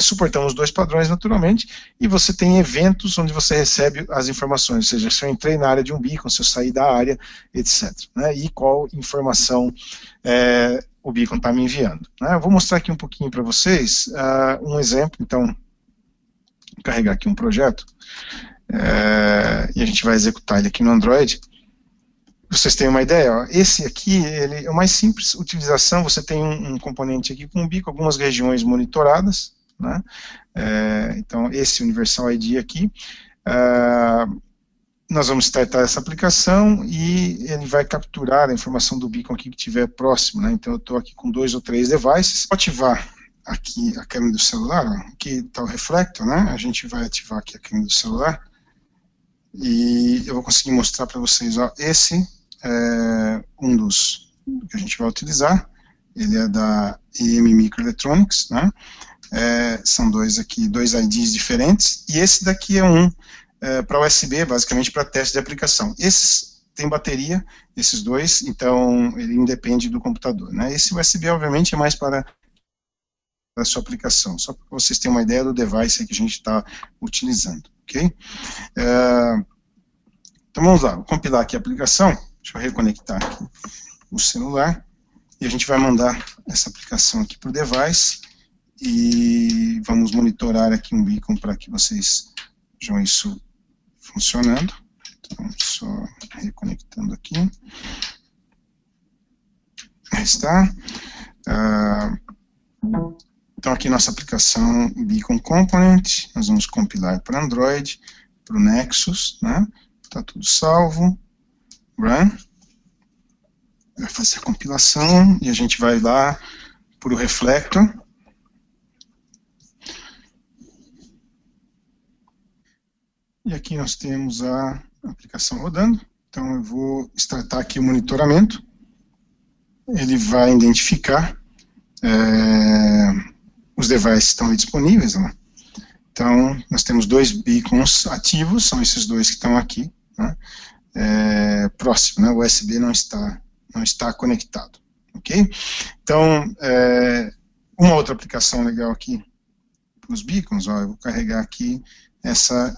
Suportamos dois padrões, naturalmente, e você tem eventos onde você recebe as informações, ou seja, se eu entrei na área de um beacon, se eu saí da área, etc. Né? E qual informação o beacon está me enviando. Né? Eu vou mostrar aqui um pouquinho para vocês um exemplo. Então, vou carregar aqui um projeto, e a gente vai executar ele aqui no Android. Vocês têm uma ideia? Ó, esse aqui ele é o mais simples utilização. Você tem um componente aqui com um beacon, algumas regiões monitoradas, né? Então esse Universal ID aqui, nós vamos startar essa aplicação e ele vai capturar a informação do beacon aqui que estiver próximo, né? Então eu estou aqui com 2 ou 3 devices. Vou ativar aqui a câmera do celular, ó. Aqui está o reflector, né? A gente vai ativar aqui a câmera do celular e eu vou conseguir mostrar para vocês, ó, esse é um dos que a gente vai utilizar. Ele é da EM Microelectronics, né? São dois IDs diferentes, e esse daqui é um para USB, basicamente para teste de aplicação. Esses tem bateria, esses dois, então ele independe do computador, né? Esse USB, obviamente, é mais para a sua aplicação, só para vocês terem uma ideia do device que a gente está utilizando, ok? Então Então vamos lá, vou compilar aqui a aplicação, deixa eu reconectar aqui o celular, e a gente vai mandar essa aplicação aqui para o device, e vamos monitorar aqui um beacon para que vocês vejam isso funcionando. Então, só reconectando aqui. Aí está. Então aqui nossa aplicação Beacon Component, nós vamos compilar para Android, para o Nexus, né? Está tudo salvo. Run. Vai fazer a compilação e a gente vai lá para o Reflector. E aqui nós temos a aplicação rodando. Então eu vou startar aqui o monitoramento. Ele vai identificar os devices que estão ali disponíveis. Né? Então nós temos 2 beacons ativos, são esses 2 que estão aqui. Né? Próximo, né? O USB não está conectado. Ok? Então, uma outra aplicação legal aqui para os beacons, ó, eu vou carregar aqui essa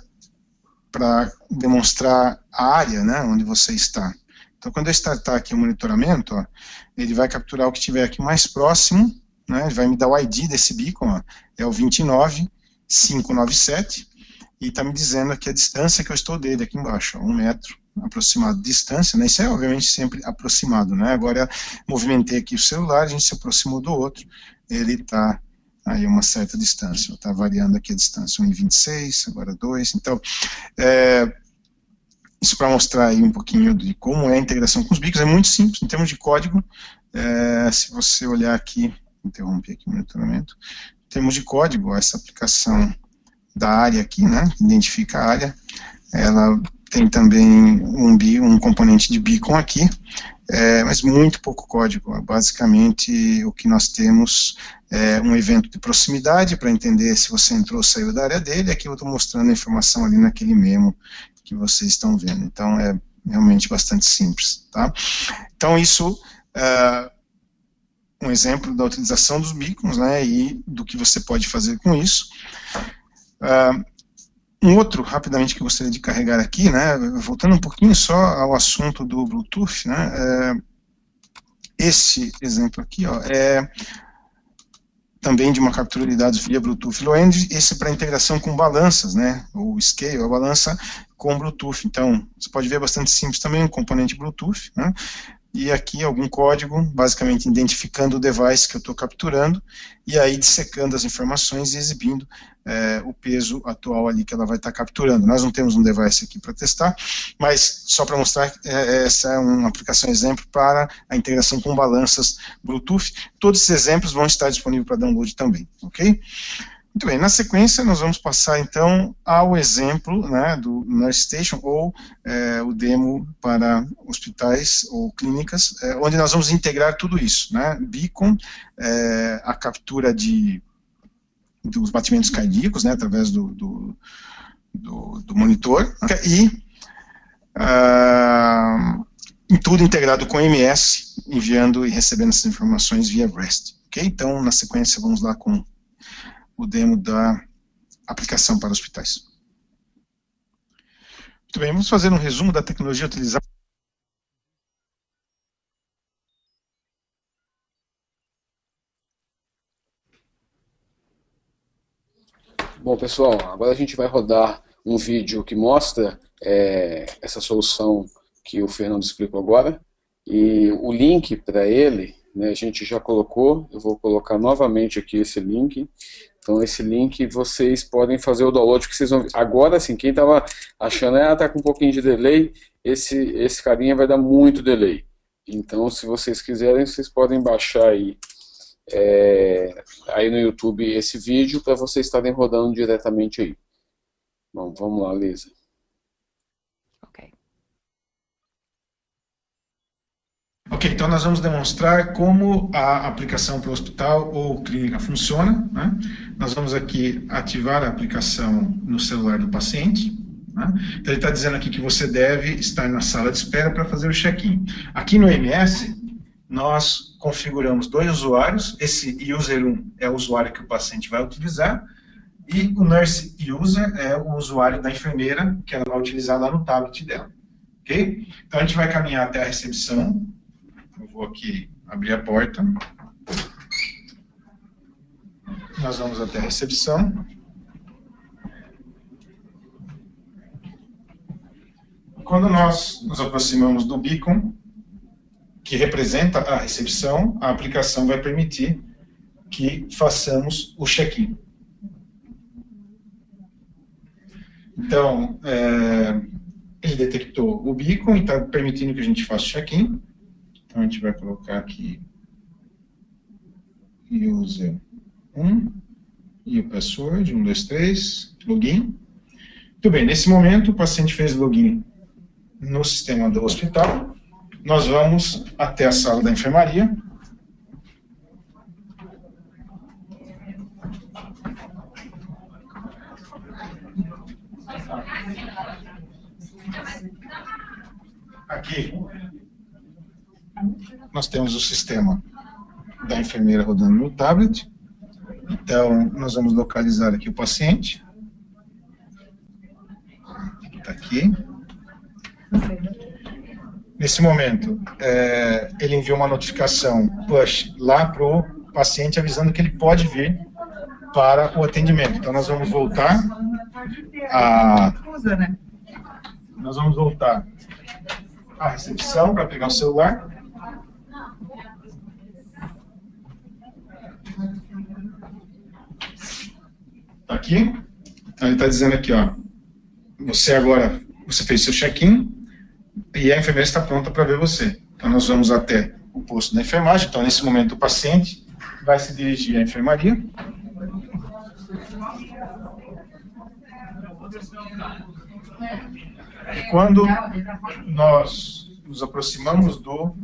para demonstrar a área, né, onde você está. Então, quando eu startar aqui o monitoramento, ó, ele vai capturar o que estiver aqui mais próximo, né, ele vai me dar o ID desse beacon, ó, é o 29597, e está me dizendo aqui a distância que eu estou dele, aqui embaixo, ó, 1 metro aproximado de distância, né, isso é obviamente sempre aproximado, né, agora movimentei aqui o celular, a gente se aproximou do outro, ele está aí uma certa distância, está variando aqui a distância, 1,26, agora 2, então, isso para mostrar aí um pouquinho de como é a integração com os beacons, é muito simples, em termos de código, se você olhar aqui, interromper aqui o monitoramento, em termos de código, essa aplicação da área aqui, né, que identifica a área, ela tem também um componente de beacon aqui, mas muito pouco código. Basicamente, o que nós temos é um evento de proximidade para entender se você entrou ou saiu da área dele. Aqui eu estou mostrando a informação ali naquele memo que vocês estão vendo. Então, é realmente bastante simples. Tá? Então, isso é um exemplo da utilização dos beacons, né, e do que você pode fazer com isso. Um outro, rapidamente, que eu gostaria de carregar aqui, né, voltando um pouquinho só ao assunto do Bluetooth, né, esse exemplo aqui, ó, é também de uma captura de dados via Bluetooth Low-End, esse para integração com balanças, né, ou Scale, a balança com Bluetooth. Então, você pode ver bastante simples também, um componente Bluetooth, né, e aqui algum código, basicamente identificando o device que eu estou capturando, e aí dissecando as informações e exibindo o peso atual ali que ela vai estar capturando. Nós não temos um device aqui para testar, mas só para mostrar, essa é uma aplicação exemplo para a integração com balanças Bluetooth. Todos esses exemplos vão estar disponíveis para download também, ok? Muito bem, na sequência nós vamos passar então ao exemplo, né, do Nurse Station, ou o demo para hospitais ou clínicas, onde nós vamos integrar tudo isso, né, Beacon, a captura dos batimentos cardíacos, né, através do monitor, e tudo integrado com MS, enviando e recebendo essas informações via REST, ok? Então, na sequência, vamos lá com o demo da aplicação para hospitais. Muito bem, vamos fazer um resumo da tecnologia utilizada. Bom, pessoal, agora a gente vai rodar um vídeo que mostra essa solução que o Fernando explicou agora, e o link para ele, né, a gente já colocou, eu vou colocar novamente aqui esse link. Então esse link vocês podem fazer o download que vocês vão ver. Agora sim, quem estava achando, tá com um pouquinho de delay, esse carinha vai dar muito delay. Então se vocês quiserem, vocês podem baixar aí, aí no YouTube esse vídeo para vocês estarem rodando diretamente aí. Bom, vamos lá, Lisa. Ok. Ok, então nós vamos demonstrar como a aplicação para o hospital ou clínica funciona, né? Nós vamos aqui ativar a aplicação no celular do paciente, né? Então ele está dizendo aqui que você deve estar na sala de espera para fazer o check-in. Aqui no MS, nós configuramos 2 usuários, esse User 1 é o usuário que o paciente vai utilizar, e o Nurse User é o usuário da enfermeira que ela vai utilizar lá no tablet dela. Ok? Então a gente vai caminhar até a recepção. Eu vou aqui abrir a porta. Nós vamos até a recepção. Quando nós nos aproximamos do beacon, que representa a recepção, a aplicação vai permitir que façamos o check-in. Então, ele detectou o beacon e está permitindo que a gente faça o check-in. Então, a gente vai colocar aqui user 1 e o password, 1, 2, 3, login. Muito bem, nesse momento o paciente fez login no sistema do hospital. Nós vamos até a sala da enfermaria. Aqui nós temos o sistema da enfermeira rodando no tablet. Então, nós vamos localizar aqui o paciente. Está aqui. Nesse momento, ele enviou uma notificação push lá para o paciente, avisando que ele pode vir para o atendimento. Então, nós vamos voltar à recepção para pegar o celular. Tá aqui. Então, ele está dizendo aqui, ó, você fez seu check-in e a enfermeira está pronta para ver você. Então, nós vamos até o posto da enfermagem. Então, nesse momento, o paciente vai se dirigir à enfermaria. E quando nós nos aproximamos do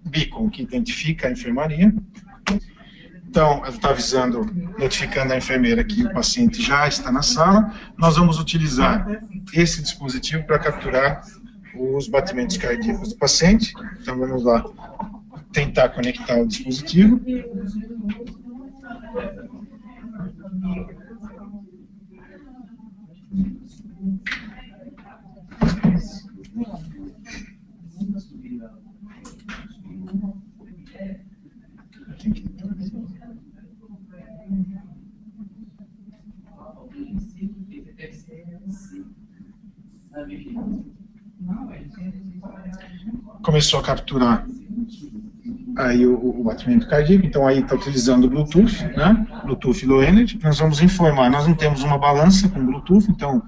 beacon que identifica a enfermaria, então, ela está avisando, notificando a enfermeira que o paciente já está na sala. Nós vamos utilizar esse dispositivo para capturar os batimentos cardíacos do paciente. Então, vamos lá tentar conectar o dispositivo. Começou a capturar aí o batimento cardíaco, então aí está utilizando o Bluetooth, né? Bluetooth Low Energy. Nós vamos informar, nós não temos uma balança com Bluetooth, então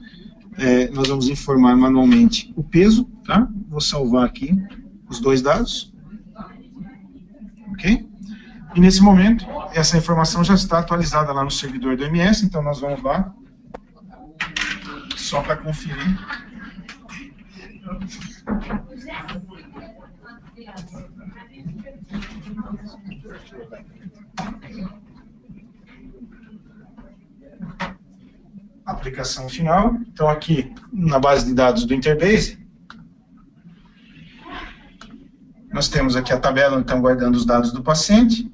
nós vamos informar manualmente o peso, tá? Vou salvar aqui os dois dados, ok? E nesse momento, essa informação já está atualizada lá no servidor do MS, então nós vamos lá, só para conferir. Aplicação final. Então, aqui na base de dados do Interbase, nós temos aqui a tabela, então, guardando os dados do paciente,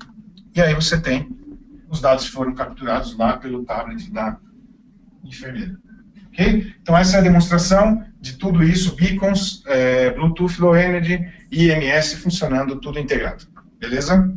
e aí você tem os dados que foram capturados lá pelo tablet da enfermeira. Ok? Então, essa é a demonstração de tudo isso, beacons, Bluetooth Low Energy e IMS funcionando tudo integrado. Beleza?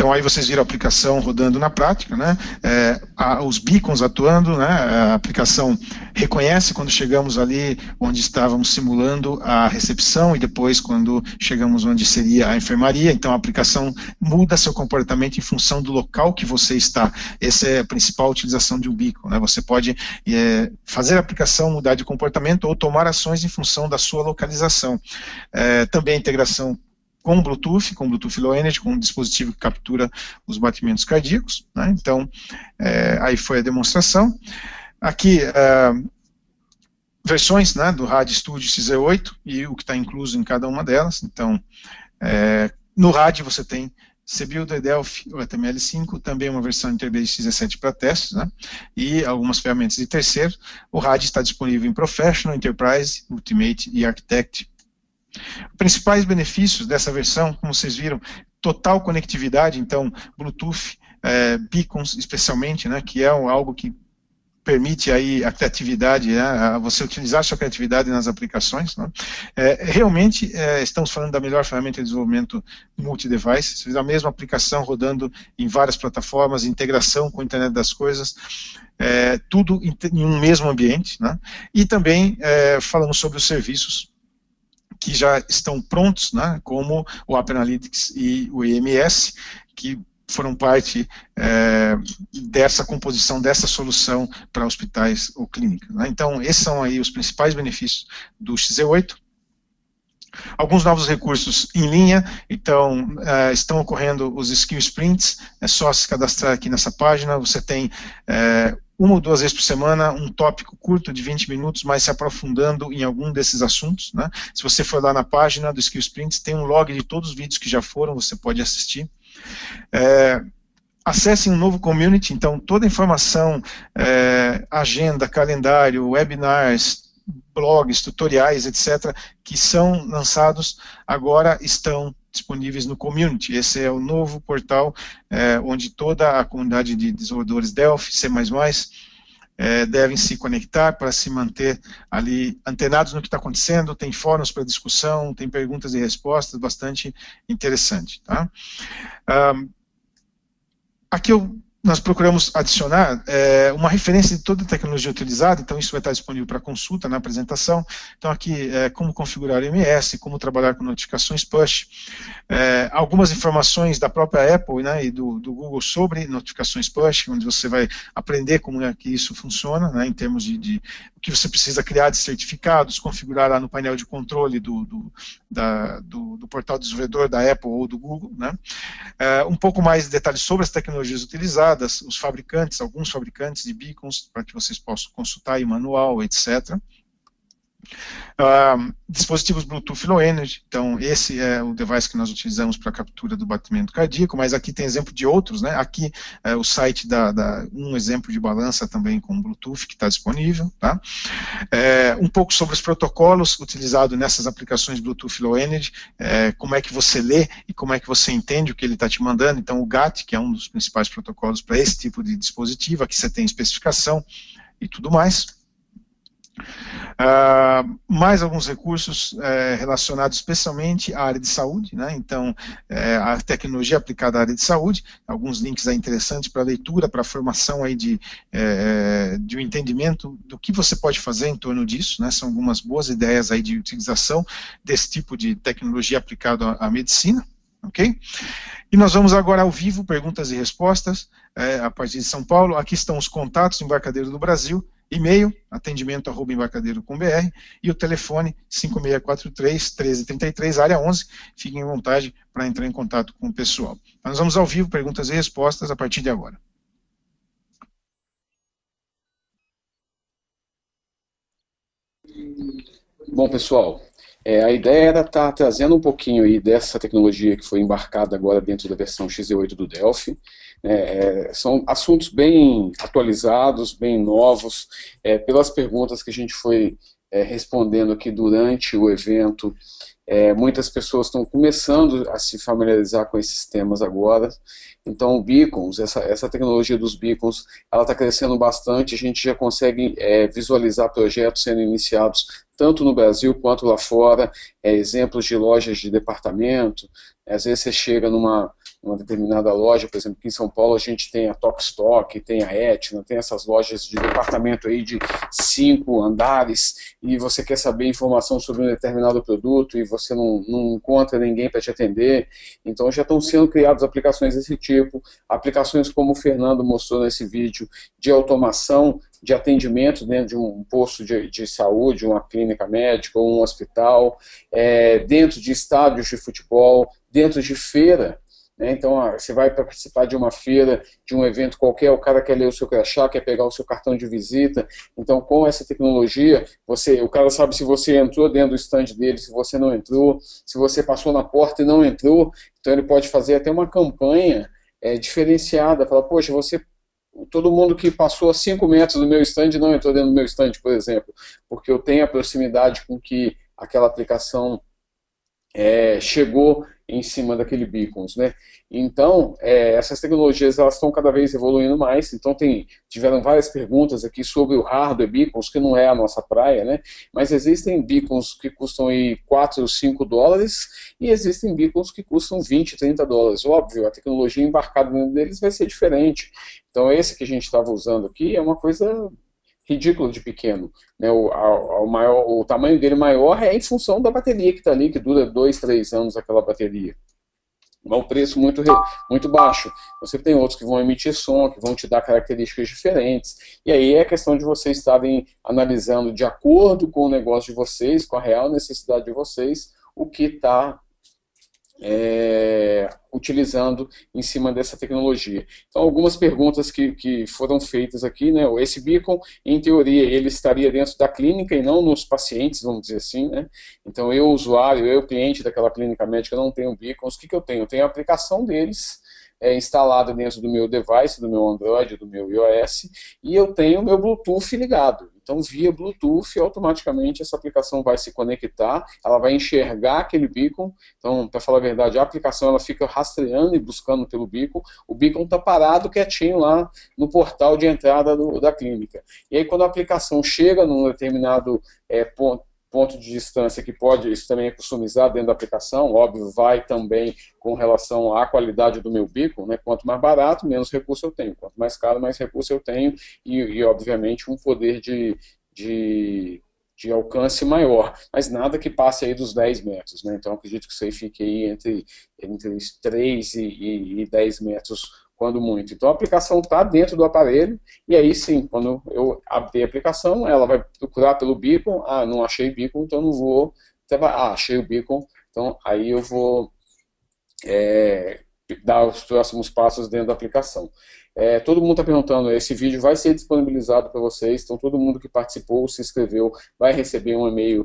Então aí vocês viram a aplicação rodando na prática, né? Os beacons atuando, né? A aplicação reconhece quando chegamos ali onde estávamos simulando a recepção e depois quando chegamos onde seria a enfermaria. Então a aplicação muda seu comportamento em função do local que você está. Essa é a principal utilização de um beacon, né? Você pode fazer a aplicação mudar de comportamento ou tomar ações em função da sua localização. Também a integração com Bluetooth Low Energy, com um dispositivo que captura os batimentos cardíacos, né? Então, aí foi a demonstração. Aqui, versões, né, do RAD Studio XZ8 e o que está incluso em cada uma delas. Então, no RAD você tem CBuilder, Delphi, o HTML5, também uma versão Interbase XZ7 para testes, né, e algumas ferramentas de terceiro. O RAD está disponível em Professional, Enterprise, Ultimate e Architect. Principais benefícios dessa versão, como vocês viram, total conectividade, então Bluetooth, beacons especialmente, né, que é algo que permite aí a criatividade, né, você utilizar a sua criatividade nas aplicações, né. Realmente estamos falando da melhor ferramenta de desenvolvimento multi-device, você vê a mesma aplicação rodando em várias plataformas, integração com a internet das coisas, tudo em um mesmo ambiente, né. E também falamos sobre os serviços que já estão prontos, né, como o App Analytics e o EMS, que foram parte dessa composição, dessa solução para hospitais ou clínicas, né. Então, esses são aí os principais benefícios do XZ8. Alguns novos recursos em linha, então estão ocorrendo os Skill Sprints, é só se cadastrar aqui nessa página, você tem uma ou duas vezes por semana, um tópico curto de 20 minutos, mas se aprofundando em algum desses assuntos, né? Se você for lá na página do Skill Sprints, tem um log de todos os vídeos que já foram, você pode assistir. Acesse um novo community, então toda a informação, agenda, calendário, webinars, blogs, tutoriais, etc., que são lançados, agora estão disponíveis no community. Esse é o novo portal onde toda a comunidade de desenvolvedores Delphi, C++, devem se conectar para se manter ali antenados no que está acontecendo. Tem fóruns para discussão, tem perguntas e respostas, bastante interessante. Tá? Aqui nós procuramos adicionar uma referência de toda a tecnologia utilizada, então isso vai estar disponível para consulta na apresentação. Então aqui, como configurar o MS, como trabalhar com notificações push, algumas informações da própria Apple, né, e do Google sobre notificações push, onde você vai aprender como é que isso funciona, né, em termos de o que você precisa criar de certificados, configurar lá no painel de controle do portal desenvolvedor da Apple ou do Google, né. Um pouco mais de detalhes sobre as tecnologias utilizadas, os fabricantes, alguns fabricantes de beacons, para que vocês possam consultar aí manual, etc. Dispositivos Bluetooth Low Energy, então esse é o device que nós utilizamos para a captura do batimento cardíaco, mas aqui tem exemplo de outros, né? Aqui o site um exemplo de balança também com Bluetooth que está disponível, tá? Um pouco sobre os protocolos utilizados nessas aplicações Bluetooth Low Energy, como é que você lê e como é que você entende o que ele está te mandando. Então o GATT, que é um dos principais protocolos para esse tipo de dispositivo, aqui você tem especificação e tudo mais. Mais alguns recursos relacionados especialmente à área de saúde, né? Então a tecnologia aplicada à área de saúde, alguns links aí interessantes para leitura, para formação aí de um entendimento do que você pode fazer em torno disso, né? São algumas boas ideias aí de utilização desse tipo de tecnologia aplicada à medicina, ok? E nós vamos agora ao vivo, perguntas e respostas, a partir de São Paulo. Aqui estão os contatos do Embarcadero do Brasil, e-mail, atendimento@embarcadero.com.br, e o telefone 5643-1333, área 11, fiquem à vontade para entrar em contato com o pessoal. Nós vamos ao vivo, perguntas e respostas a partir de agora. Bom, pessoal, a ideia era estar trazendo um pouquinho aí dessa tecnologia que foi embarcada agora dentro da versão XZ8 do Delphi. São assuntos bem atualizados, bem novos, pelas perguntas que a gente foi respondendo aqui durante o evento. Muitas pessoas estão começando a se familiarizar com esses temas agora. Então, beacons, essa tecnologia dos beacons, ela está crescendo bastante. A gente já consegue visualizar projetos sendo iniciados tanto no Brasil quanto lá fora, exemplos de lojas de departamento. Às vezes você chega numa determinada loja, por exemplo, aqui em São Paulo a gente tem a Tok-Stock, tem a Etna, tem essas lojas de departamento aí de 5 andares, e você quer saber informação sobre um determinado produto e você não encontra ninguém para te atender. Então já estão sendo criadas aplicações desse tipo, aplicações como o Fernando mostrou nesse vídeo, de automação de atendimento dentro de um posto de saúde, uma clínica médica ou um hospital, dentro de estádios de futebol, dentro de feira. Então, você vai participar de uma feira, de um evento qualquer, o cara quer ler o seu crachá, quer pegar o seu cartão de visita. Então, com essa tecnologia, o cara sabe se você entrou dentro do stand dele, se você não entrou, se você passou na porta e não entrou. Então, ele pode fazer até uma campanha diferenciada, falar, poxa, todo mundo que passou a 5 metros do meu stand não entrou dentro do meu stand, por exemplo, porque eu tenho a proximidade com que aquela aplicação chegou em cima daquele beacons, né? Então, essas tecnologias elas estão cada vez evoluindo mais. Então tiveram várias perguntas aqui sobre o hardware beacons, que não é a nossa praia, né? Mas existem beacons que custam aí 4 ou 5 dólares e existem beacons que custam 20, 30 dólares. Óbvio, a tecnologia embarcada dentro deles vai ser diferente. Então esse que a gente estava usando aqui é uma coisa ridículo de pequeno, né? O tamanho dele maior é em função da bateria que está ali, que dura 2, 3 anos aquela bateria. É um preço muito baixo. Você tem outros que vão emitir som, que vão te dar características diferentes, e aí é questão de vocês estarem analisando de acordo com o negócio de vocês, com a real necessidade de vocês, o que está utilizando em cima dessa tecnologia. Então, algumas perguntas que foram feitas aqui, né? Esse beacon, em teoria, ele estaria dentro da clínica e não nos pacientes, vamos dizer assim, né? Então, eu, usuário, eu, cliente daquela clínica médica, não tenho beacons. O que eu tenho? Eu tenho a aplicação deles instalada dentro do meu device, do meu Android, do meu iOS, e eu tenho o meu Bluetooth ligado. Então, via Bluetooth, automaticamente essa aplicação vai se conectar, ela vai enxergar aquele beacon. Então, para falar a verdade, a aplicação ela fica rastreando e buscando pelo beacon. O beacon está parado quietinho lá no portal de entrada da clínica. E aí, quando a aplicação chega num determinado ponto de distância que pode, isso também é customizado dentro da aplicação, óbvio, vai também com relação à qualidade do meu beacon, né? Quanto mais barato, menos recurso eu tenho, quanto mais caro, mais recurso eu tenho, e obviamente um poder de alcance maior, mas nada que passe aí dos 10 metros, né? Então acredito que isso aí fique aí entre 3 e 10 metros, quando muito. Então a aplicação está dentro do aparelho, e aí sim, quando eu abrir a aplicação, ela vai procurar pelo beacon, não achei beacon, então não vou, achei o beacon, então aí eu vou dar os próximos passos dentro da aplicação. Todo mundo está perguntando, esse vídeo vai ser disponibilizado para vocês, então todo mundo que participou, se inscreveu, vai receber um e-mail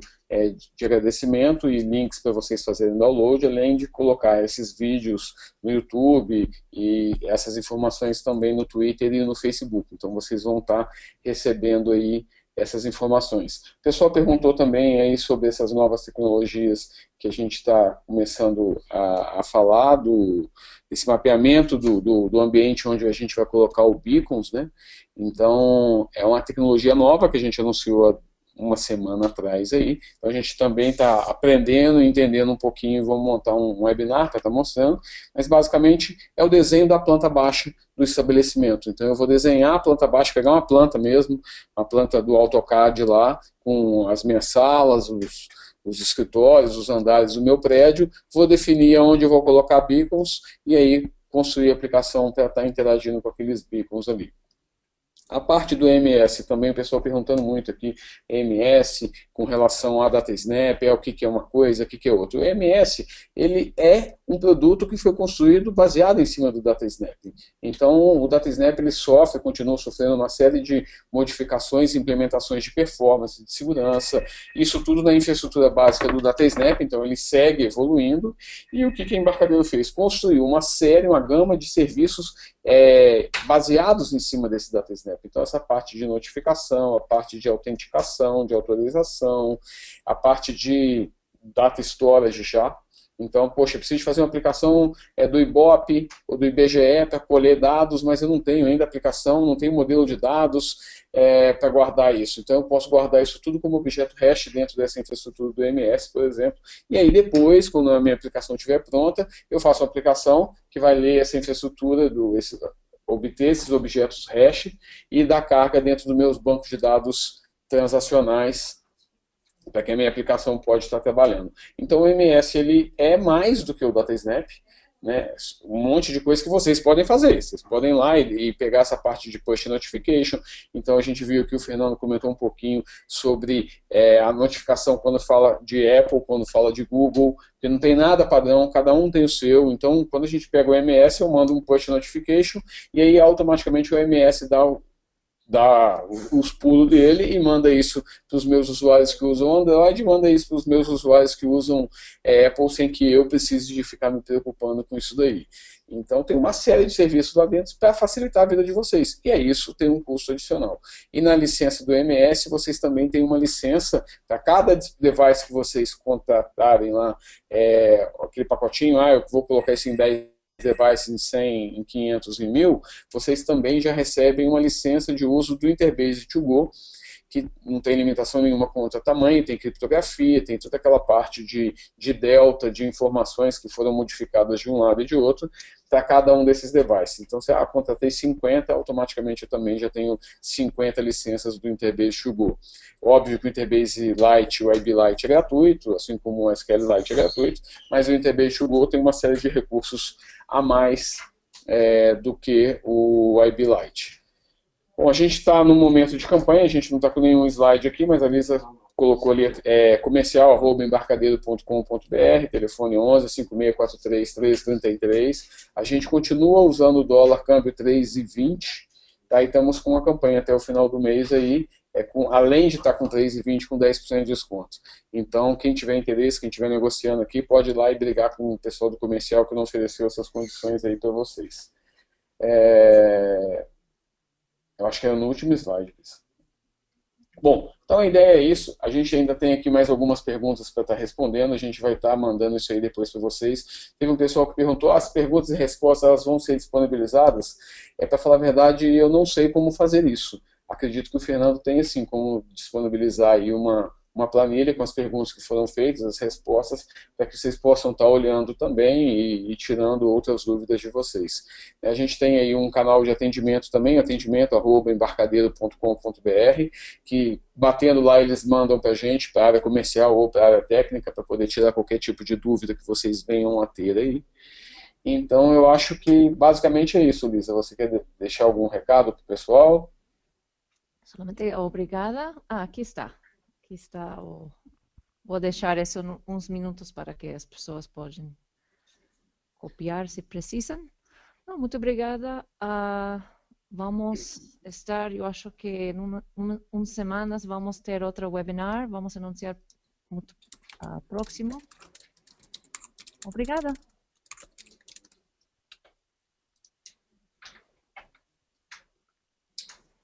de agradecimento e links para vocês fazerem download, além de colocar esses vídeos no YouTube e essas informações também no Twitter e no Facebook. Então vocês vão estar recebendo aí essas informações. O pessoal perguntou também aí sobre essas novas tecnologias que a gente está começando a falar, desse mapeamento do ambiente onde a gente vai colocar o beacons, né? Então, é uma tecnologia nova que a gente anunciou há uma semana atrás aí. Então a gente também está aprendendo, entendendo um pouquinho, vamos montar um webinar para estar mostrando, mas basicamente é o desenho da planta baixa do estabelecimento. Então eu vou desenhar a planta baixa, pegar uma planta mesmo, uma planta do AutoCAD lá, com as minhas salas, os escritórios, os andares do meu prédio, vou definir onde eu vou colocar beacons e aí construir a aplicação para estar interagindo com aqueles beacons ali. A parte do EMS, também o pessoal perguntando muito aqui, EMS com relação à DataSnap, o que é uma coisa, o que é outra. O EMS, ele é um produto que foi construído baseado em cima do DataSnap. Então, o DataSnap ele continua sofrendo uma série de modificações e implementações de performance, de segurança, isso tudo na infraestrutura básica do DataSnap, então ele segue evoluindo. E o que a Embarcadero fez? Construiu uma gama de serviços baseados em cima desse DataSnap. Então essa parte de notificação, a parte de autenticação, de autorização, a parte de data storage já, Então, poxa, eu preciso fazer uma aplicação do Ibope ou do IBGE para colher dados, mas eu não tenho ainda aplicação, não tenho modelo de dados para guardar isso. Então, eu posso guardar isso tudo como objeto hash dentro dessa infraestrutura do MS, por exemplo. E aí, depois, quando a minha aplicação estiver pronta, eu faço uma aplicação que vai ler essa infraestrutura, obter esses objetos hash e dar carga dentro dos meus bancos de dados transacionais para que a minha aplicação pode estar trabalhando. Então o MS ele é mais do que o DataSnap, né? Um monte de coisa que vocês podem fazer. Vocês podem ir lá e pegar essa parte de push notification. Então a gente viu que o Fernando comentou um pouquinho sobre a notificação quando fala de Apple, quando fala de Google, que não tem nada padrão, cada um tem o seu. Então quando a gente pega o MS, eu mando um push notification e aí automaticamente o MS dá os pulos dele e manda isso para os meus usuários que usam Android, manda isso para os meus usuários que usam Apple, sem que eu precise de ficar me preocupando com isso daí. Então tem uma série de serviços lá dentro para facilitar a vida de vocês. E é isso, tem um custo adicional. E na licença do MS, vocês também têm uma licença para cada device que vocês contratarem lá, aquele pacotinho, eu vou colocar isso em 10 devices em 100, em 500, em 1000, vocês também já recebem uma licença de uso do Interbase to Go, que não tem limitação nenhuma quanto a tamanho, tem criptografia, tem toda aquela parte de delta, de informações que foram modificadas de um lado e de outro, para cada um desses devices. Então, se eu contratei 50, automaticamente eu também já tenho 50 licenças do Interbase to Go. Óbvio que o Interbase Lite, o IB Lite é gratuito, assim como o SQL Lite é gratuito, mas o Interbase to Go tem uma série de recursos a mais do que o IB Lite. Bom, a gente está no momento de campanha, a gente não está com nenhum slide aqui, mas a Lisa colocou ali comercial@embarcadeiro.com.br, telefone 11 5643 1333. A gente continua usando o dólar câmbio 3,20, tá? E estamos com uma campanha até o final do mês aí, além de estar com 3,20, com 10% de desconto. Então, quem tiver interesse, quem estiver negociando aqui, pode ir lá e brigar com o pessoal do comercial que não ofereceu essas condições aí para vocês. Eu acho que era no último slide. Bom, então a ideia é isso. A gente ainda tem aqui mais algumas perguntas para estar respondendo. A gente vai estar mandando isso aí depois para vocês. Teve um pessoal que perguntou, as perguntas e respostas elas vão ser disponibilizadas? Para falar a verdade, eu não sei como fazer isso. Acredito que o Fernando tem, assim, como disponibilizar aí uma planilha com as perguntas que foram feitas, as respostas, para que vocês possam estar olhando também e tirando outras dúvidas de vocês. A gente tem aí um canal de atendimento também, atendimento@embarcadeiro.com.br, que batendo lá eles mandam para a gente, para a área comercial ou para a área técnica, para poder tirar qualquer tipo de dúvida que vocês venham a ter aí. Então eu acho que basicamente é isso, Lisa. Você quer deixar algum recado para o pessoal? Solamente obrigada. Aqui está. Aqui está. Vou deixar isso uns minutos para que as pessoas possam copiar se precisam. Não, muito obrigada. Vamos estar, eu acho que em umas semanas vamos ter outro webinar. Vamos anunciar muito próximo. Obrigada.